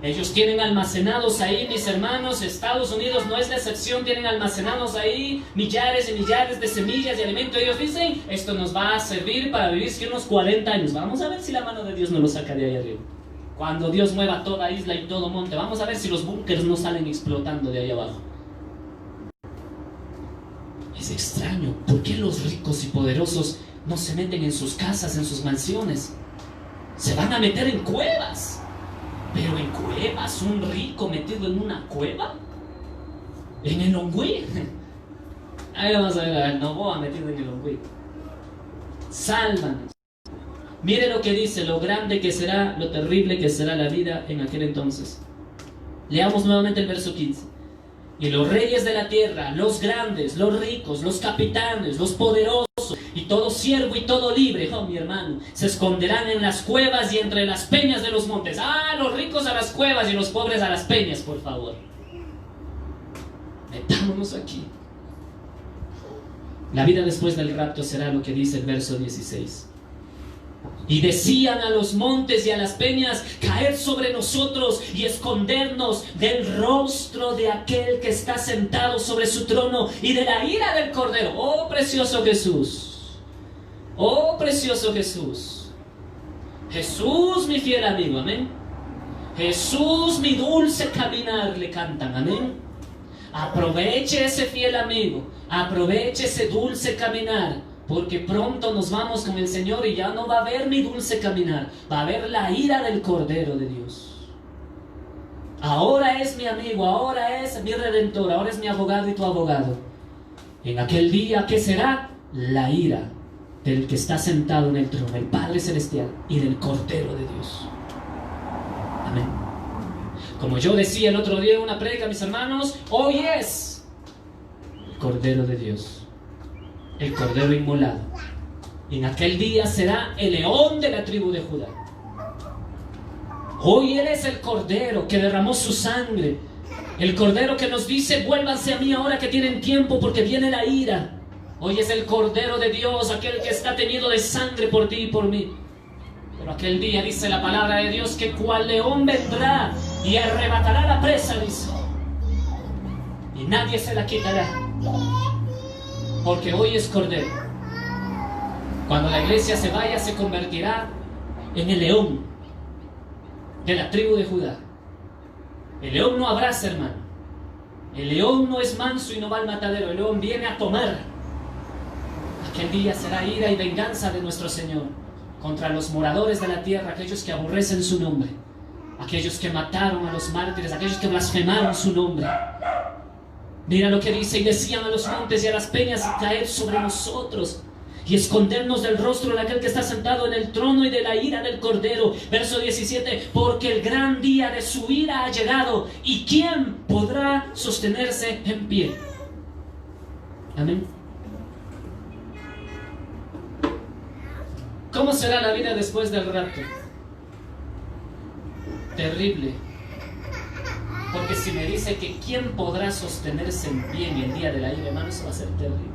Ellos tienen almacenados ahí, mis hermanos, Estados Unidos no es la excepción, tienen almacenados ahí millares y millares de semillas y alimentos. Ellos dicen: esto nos va a servir para vivir unos 40 años. Vamos a ver si la mano de Dios no lo saca de ahí arriba. Cuando Dios mueva toda isla y todo monte, vamos a ver si los búnkers no salen explotando de ahí abajo. Es extraño, ¿por qué los ricos y poderosos no se meten en sus casas, en sus mansiones? Se van a meter en cuevas. Pero en cuevas, un rico metido en una cueva, en el Ongüí. Ahí vamos a ver al Novoa metido en el Ongüí. Sálvanos. Mire lo que dice: lo grande que será, lo terrible que será la vida en aquel entonces. Leamos nuevamente el verso 15. Y los reyes de la tierra, los grandes, los ricos, los capitanes, los poderosos, y todo siervo y todo libre, oh mi hermano, se esconderán en las cuevas y entre las peñas de los montes. Ah, los ricos a las cuevas y los pobres a las peñas, por favor. Metámonos aquí. La vida después del rapto será lo que dice el verso 16. Y decían a los montes y a las peñas: caed sobre nosotros y escondernos del rostro de aquel que está sentado sobre su trono y de la ira del Cordero. Oh, precioso Jesús. Oh, precioso Jesús. Jesús, mi fiel amigo, amén. Jesús, mi dulce caminar, le cantan, amén. Aproveche ese fiel amigo, aproveche ese dulce caminar, porque pronto nos vamos con el Señor y ya no va a haber mi dulce caminar, va a haber la ira del Cordero de Dios. Ahora es mi amigo, ahora es mi Redentor, ahora es mi abogado y tu abogado. En aquel día, ¿qué será? La ira del que está sentado en el trono, el Padre Celestial, y del Cordero de Dios. Amén. Como yo decía el otro día en una prédica, mis hermanos, hoy es el Cordero de Dios, el Cordero inmolado. Y en aquel día será el león de la tribu de Judá. Hoy Él es el Cordero que derramó su sangre, el Cordero que nos dice: vuélvanse a mí ahora que tienen tiempo, porque viene la ira. Hoy es el Cordero de Dios, aquel que está teñido de sangre por ti y por mí. Pero aquel día dice la palabra de Dios que cual león vendrá y arrebatará la presa, dice, y nadie se la quitará, porque hoy es Cordero. Cuando la iglesia se vaya, se convertirá en el león de la tribu de Judá. El león no abraza, hermano. El león no es manso y no va al matadero. El león viene a tomar. Aquel día será ira y venganza de nuestro Señor contra los moradores de la tierra, aquellos que aborrecen su nombre, aquellos que mataron a los mártires, aquellos que blasfemaron su nombre. Mira lo que dice: y decían a los montes y a las peñas: caed sobre nosotros y escondernos del rostro de aquel que está sentado en el trono y de la ira del Cordero. Verso 17: porque el gran día de su ira ha llegado, y ¿quién podrá sostenerse en pie? Amén. ¿Cómo será la vida después del rapto? Terrible. Porque si me dice que ¿quién podrá sostenerse en pie en el día de la ira, hermano, eso va a ser terrible.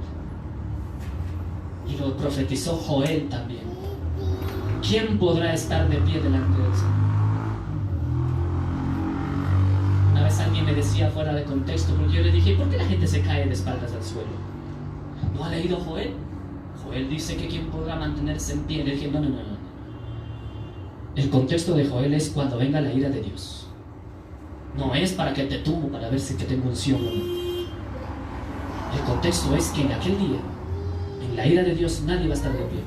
Y lo profetizó Joel también. ¿Quién podrá estar de pie delante del Señor? Una vez alguien me decía fuera de contexto, porque yo le dije: ¿por qué la gente se cae de espaldas al suelo? ¿No ha leído Joel? Joel dice que ¿quién podrá mantenerse en pie? Le dije: no. El contexto de Joel es cuando venga la ira de Dios. No es para que te tumbo para ver si que tengo unción o no. El contexto es que en aquel día, en la ira de Dios, nadie va a estar de pie.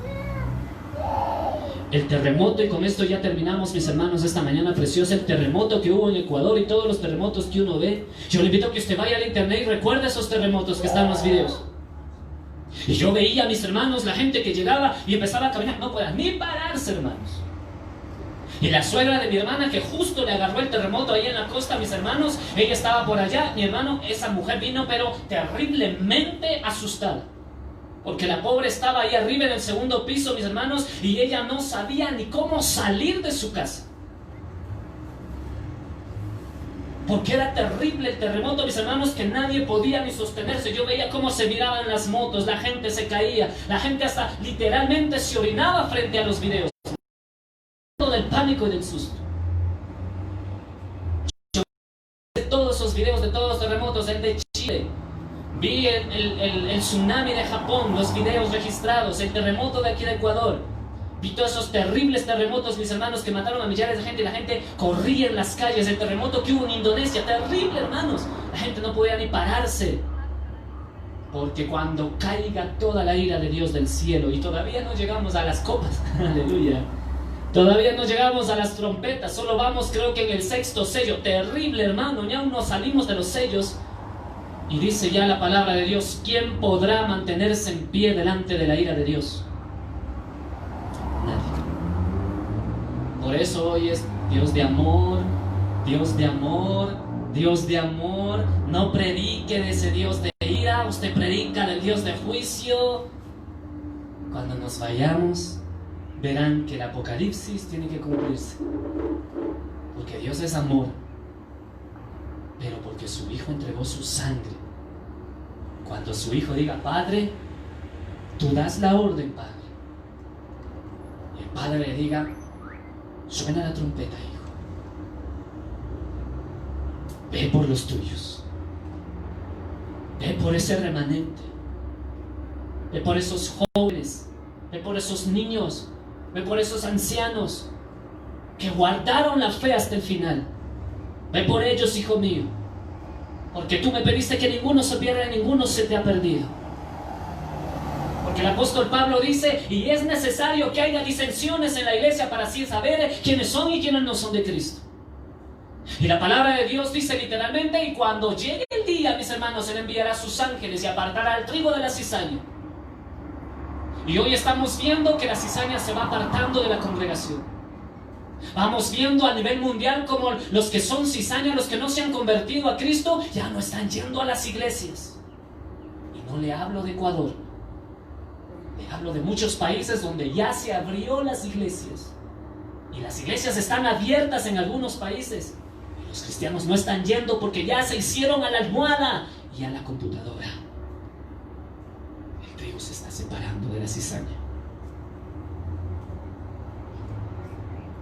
El terremoto, y con esto ya terminamos, mis hermanos, esta mañana preciosa, el terremoto que hubo en Ecuador y todos los terremotos que uno ve. Yo le invito a que usted vaya al internet y recuerde esos terremotos que están en los videos. Y yo veía a mis hermanos, la gente que llegaba y empezaba a caminar, no podía ni pararse, hermanos. Y la suegra de mi hermana, que justo le agarró el terremoto ahí en la costa, mis hermanos, ella estaba por allá. Mi hermano, esa mujer vino pero terriblemente asustada, porque la pobre estaba ahí arriba en el segundo piso, mis hermanos, y ella no sabía ni cómo salir de su casa, porque era terrible el terremoto, mis hermanos, que nadie podía ni sostenerse. Yo veía cómo se viraban las motos, la gente se caía, la gente hasta literalmente se orinaba frente a los videos, del pánico y del susto. Yo vi todos esos videos de todos los terremotos, el de Chile, vi el tsunami de Japón, los videos registrados, el terremoto de aquí de Ecuador, vi todos esos terribles terremotos, mis hermanos, que mataron a millares de gente y la gente corría en las calles. El terremoto que hubo en Indonesia, terrible, hermanos, la gente no podía ni pararse, porque cuando caiga toda la ira de Dios del cielo, y todavía no llegamos a las copas, aleluya, todavía no llegamos a las trompetas, solo vamos creo que en el 6º sello, terrible, hermano, ya aún no salimos de los sellos. Y dice ya la palabra de Dios: ¿quién podrá mantenerse en pie delante de la ira de Dios? Nadie. Por eso hoy es Dios de amor, Dios de amor, Dios de amor. No predique de ese Dios de ira, usted predica del Dios de juicio. Cuando nos vayamos, verán que el Apocalipsis tiene que cumplirse, porque Dios es amor, pero porque su Hijo entregó su sangre. Cuando su Hijo diga: Padre, tú das la orden, Padre, y el Padre le diga: suena la trompeta, Hijo, ve por los tuyos, ve por ese remanente, ve por esos jóvenes, ve por esos niños, ve por esos ancianos que guardaron la fe hasta el final. Ve por ellos, hijo mío, porque tú me pediste que ninguno se pierda, ninguno se te ha perdido. Porque el apóstol Pablo dice, y es necesario que haya disensiones en la iglesia para así saber quiénes son y quiénes no son de Cristo. Y la palabra de Dios dice literalmente, y cuando llegue el día, mis hermanos, Él enviará a sus ángeles y apartará al trigo de la cizaña. Y hoy estamos viendo que la cizaña se va apartando de la congregación. Vamos viendo a nivel mundial como los que son cizaña, los que no se han convertido a Cristo, ya no están yendo a las iglesias. Y no le hablo de Ecuador, le hablo de muchos países donde ya se abrió las iglesias. Y las iglesias están abiertas en algunos países. Y los cristianos no están yendo porque ya se hicieron a la almohada y a la computadora. El trigo se está separando de la cizaña.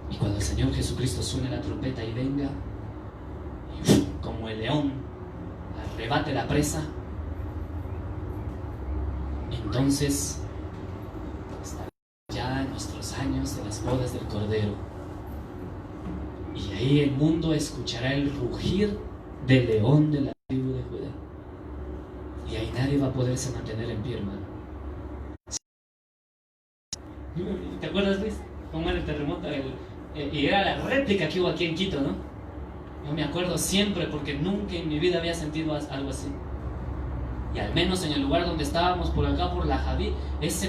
Y cuando el Señor Jesucristo suene la trompeta y venga, y como el león arrebate la presa, entonces estará ya en nuestros años de las bodas del Cordero. Y ahí el mundo escuchará el rugir del león de la tribu de Judá. Y ahí nadie va a poderse mantener en pie, hermano. ¿Te acuerdas, Luis? ¿Cómo era el terremoto? Y era la réplica que hubo aquí en Quito, ¿no? Yo me acuerdo siempre porque nunca en mi vida había sentido algo así. Y al menos en el lugar donde estábamos, por acá, por la Javí, ese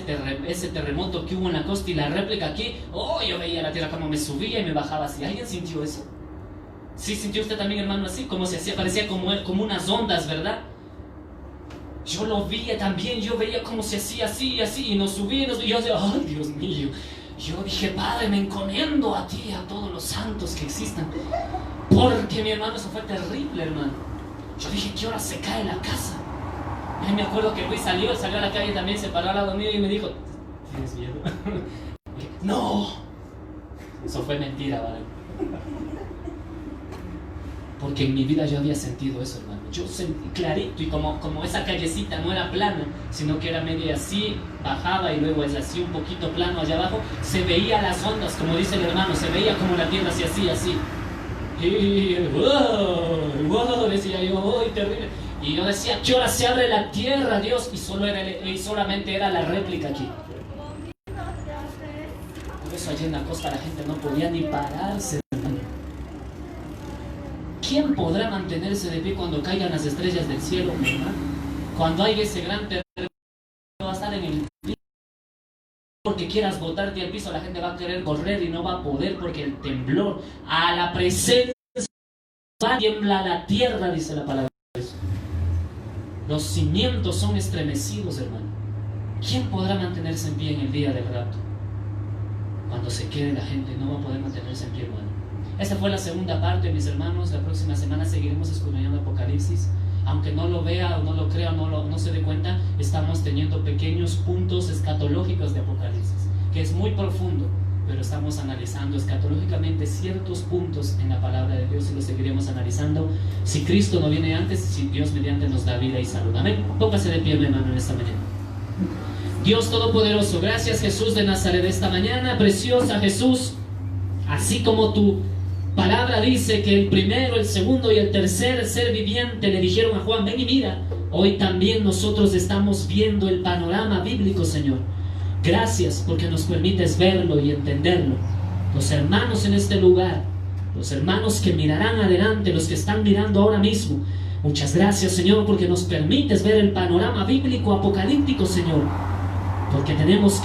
terremoto que hubo en la costa y la réplica aquí, yo veía la tierra como me subía y me bajaba así. ¿Alguien sintió eso? ¿Sí sintió usted también, hermano, así? Como se hacía, parecía como unas ondas, ¿verdad? Yo lo vi también, yo veía como se hacía así y así, y nos subía y yo decía, ¡ay, Dios mío! Yo dije, Padre, me encomiendo a ti, a todos los santos que existan. Porque, mi hermano, eso fue terrible, hermano. Yo dije, ¿qué hora se cae la casa? Y me acuerdo que Luis salió a la calle también, se paró al lado mío y me dijo, ¿tienes miedo? ¡No! Eso fue mentira, ¿vale? Porque en mi vida yo había sentido eso, hermano. Yo sentí clarito, y como esa callecita no era plana, sino que era media así, bajaba y luego es así un poquito plano allá abajo, se veía las ondas, como dice el hermano, se veía como la tierra se hacía así. Y wow, decía yo, ¡ay, terrible! Y yo decía, ¿qué hora se abre la tierra, Dios? Y solamente era la réplica aquí. Por eso allí en la costa la gente no podía ni pararse, hermano. ¿Quién podrá mantenerse de pie cuando caigan las estrellas del cielo, hermano? Cuando hay ese gran terremoto, va a estar en el piso. Porque quieras botarte al piso, la gente va a querer correr y no va a poder, porque el temblor a la presencia va a tiemblar la tierra, dice la palabra de Dios. Los cimientos son estremecidos, hermano. ¿Quién podrá mantenerse en pie en el día del rapto? Cuando se quede la gente, no va a poder mantenerse en pie, hermano. Esta fue la segunda parte, mis hermanos. La próxima semana seguiremos escudriñando Apocalipsis. Aunque no lo vea o no lo crea o no se dé cuenta, estamos teniendo pequeños puntos escatológicos de Apocalipsis, que es muy profundo, pero estamos analizando escatológicamente ciertos puntos en la palabra de Dios y los seguiremos analizando si Cristo no viene antes, si Dios mediante nos da vida y salud. Amén. Póngase de pie, mi hermano, en esta mañana. Dios Todopoderoso, gracias, Jesús de Nazaret, esta mañana preciosa, Jesús, así como tu palabra dice que el primero, el segundo y el tercer ser viviente le dijeron a Juan, ven y mira. Hoy también nosotros estamos viendo el panorama bíblico, Señor. Gracias porque nos permites verlo y entenderlo. Los hermanos en este lugar, los hermanos que mirarán adelante, los que están mirando ahora mismo, muchas gracias, Señor, porque nos permites ver el panorama bíblico apocalíptico, Señor. Porque tenemos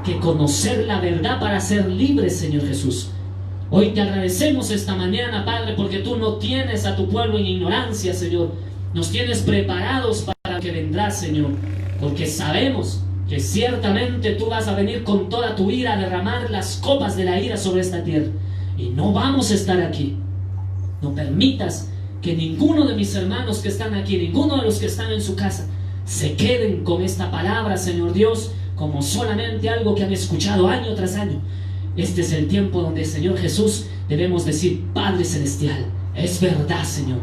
que conocer la verdad para ser libres, Señor Jesús. Hoy te agradecemos esta mañana, Padre, porque tú no tienes a tu pueblo en ignorancia, Señor. Nos tienes preparados para lo que vendrá, Señor. Porque sabemos que ciertamente tú vas a venir con toda tu ira a derramar las copas de la ira sobre esta tierra. Y no vamos a estar aquí. No permitas que ninguno de mis hermanos que están aquí, ninguno de los que están en su casa, se queden con esta palabra, Señor Dios, como solamente algo que han escuchado año tras año. Este es el tiempo donde, Señor Jesús, debemos decir, Padre Celestial, es verdad, Señor.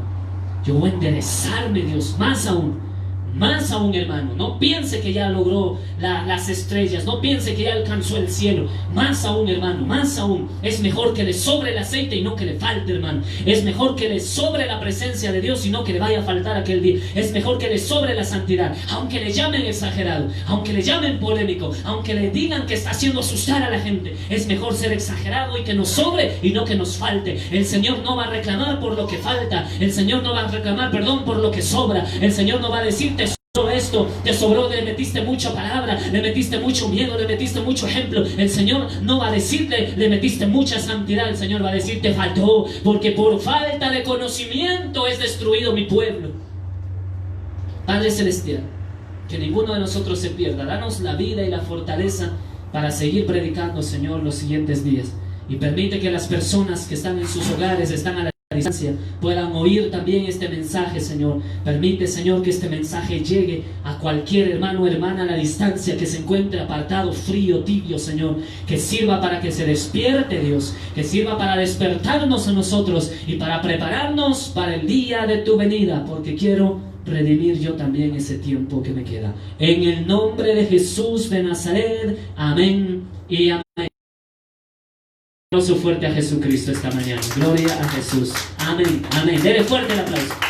Yo voy a enderezarme, Dios, más aún. Más aún, hermano, no piense que ya logró las estrellas, no piense que ya alcanzó el cielo. Más aún, hermano, más aún. Es mejor que le sobre el aceite y no que le falte, hermano. Es mejor que le sobre la presencia de Dios y no que le vaya a faltar aquel día. Es mejor que le sobre la santidad, aunque le llamen exagerado, aunque le llamen polémico, aunque le digan que está haciendo asustar a la gente. Es mejor ser exagerado y que nos sobre y no que nos falte. El Señor no va a reclamar por lo que falta. El Señor no va a reclamar perdón por lo que sobra. El Señor no va a decirte esto, te sobró, le metiste mucha palabra, le metiste mucho miedo, le metiste mucho ejemplo. El Señor no va a decirte, le metiste mucha santidad. El Señor va a decir, te faltó, porque por falta de conocimiento es destruido mi pueblo. Padre Celestial, que ninguno de nosotros se pierda. Danos la vida y la fortaleza para seguir predicando, Señor, los siguientes días. Y permite que las personas que están en sus hogares, están a la distancia, puedan oír también este mensaje, Señor. Permite, Señor, que este mensaje llegue a cualquier hermano o hermana a la distancia que se encuentre apartado, frío, tibio, Señor. Que sirva para que se despierte, Dios. Que sirva para despertarnos a nosotros y para prepararnos para el día de tu venida, porque quiero redimir yo también ese tiempo que me queda. En el nombre de Jesús de Nazaret, amén y amén. Un aplauso fuerte a Jesucristo esta mañana. Gloria a Jesús. Amén, amén. Dele fuerte el aplauso.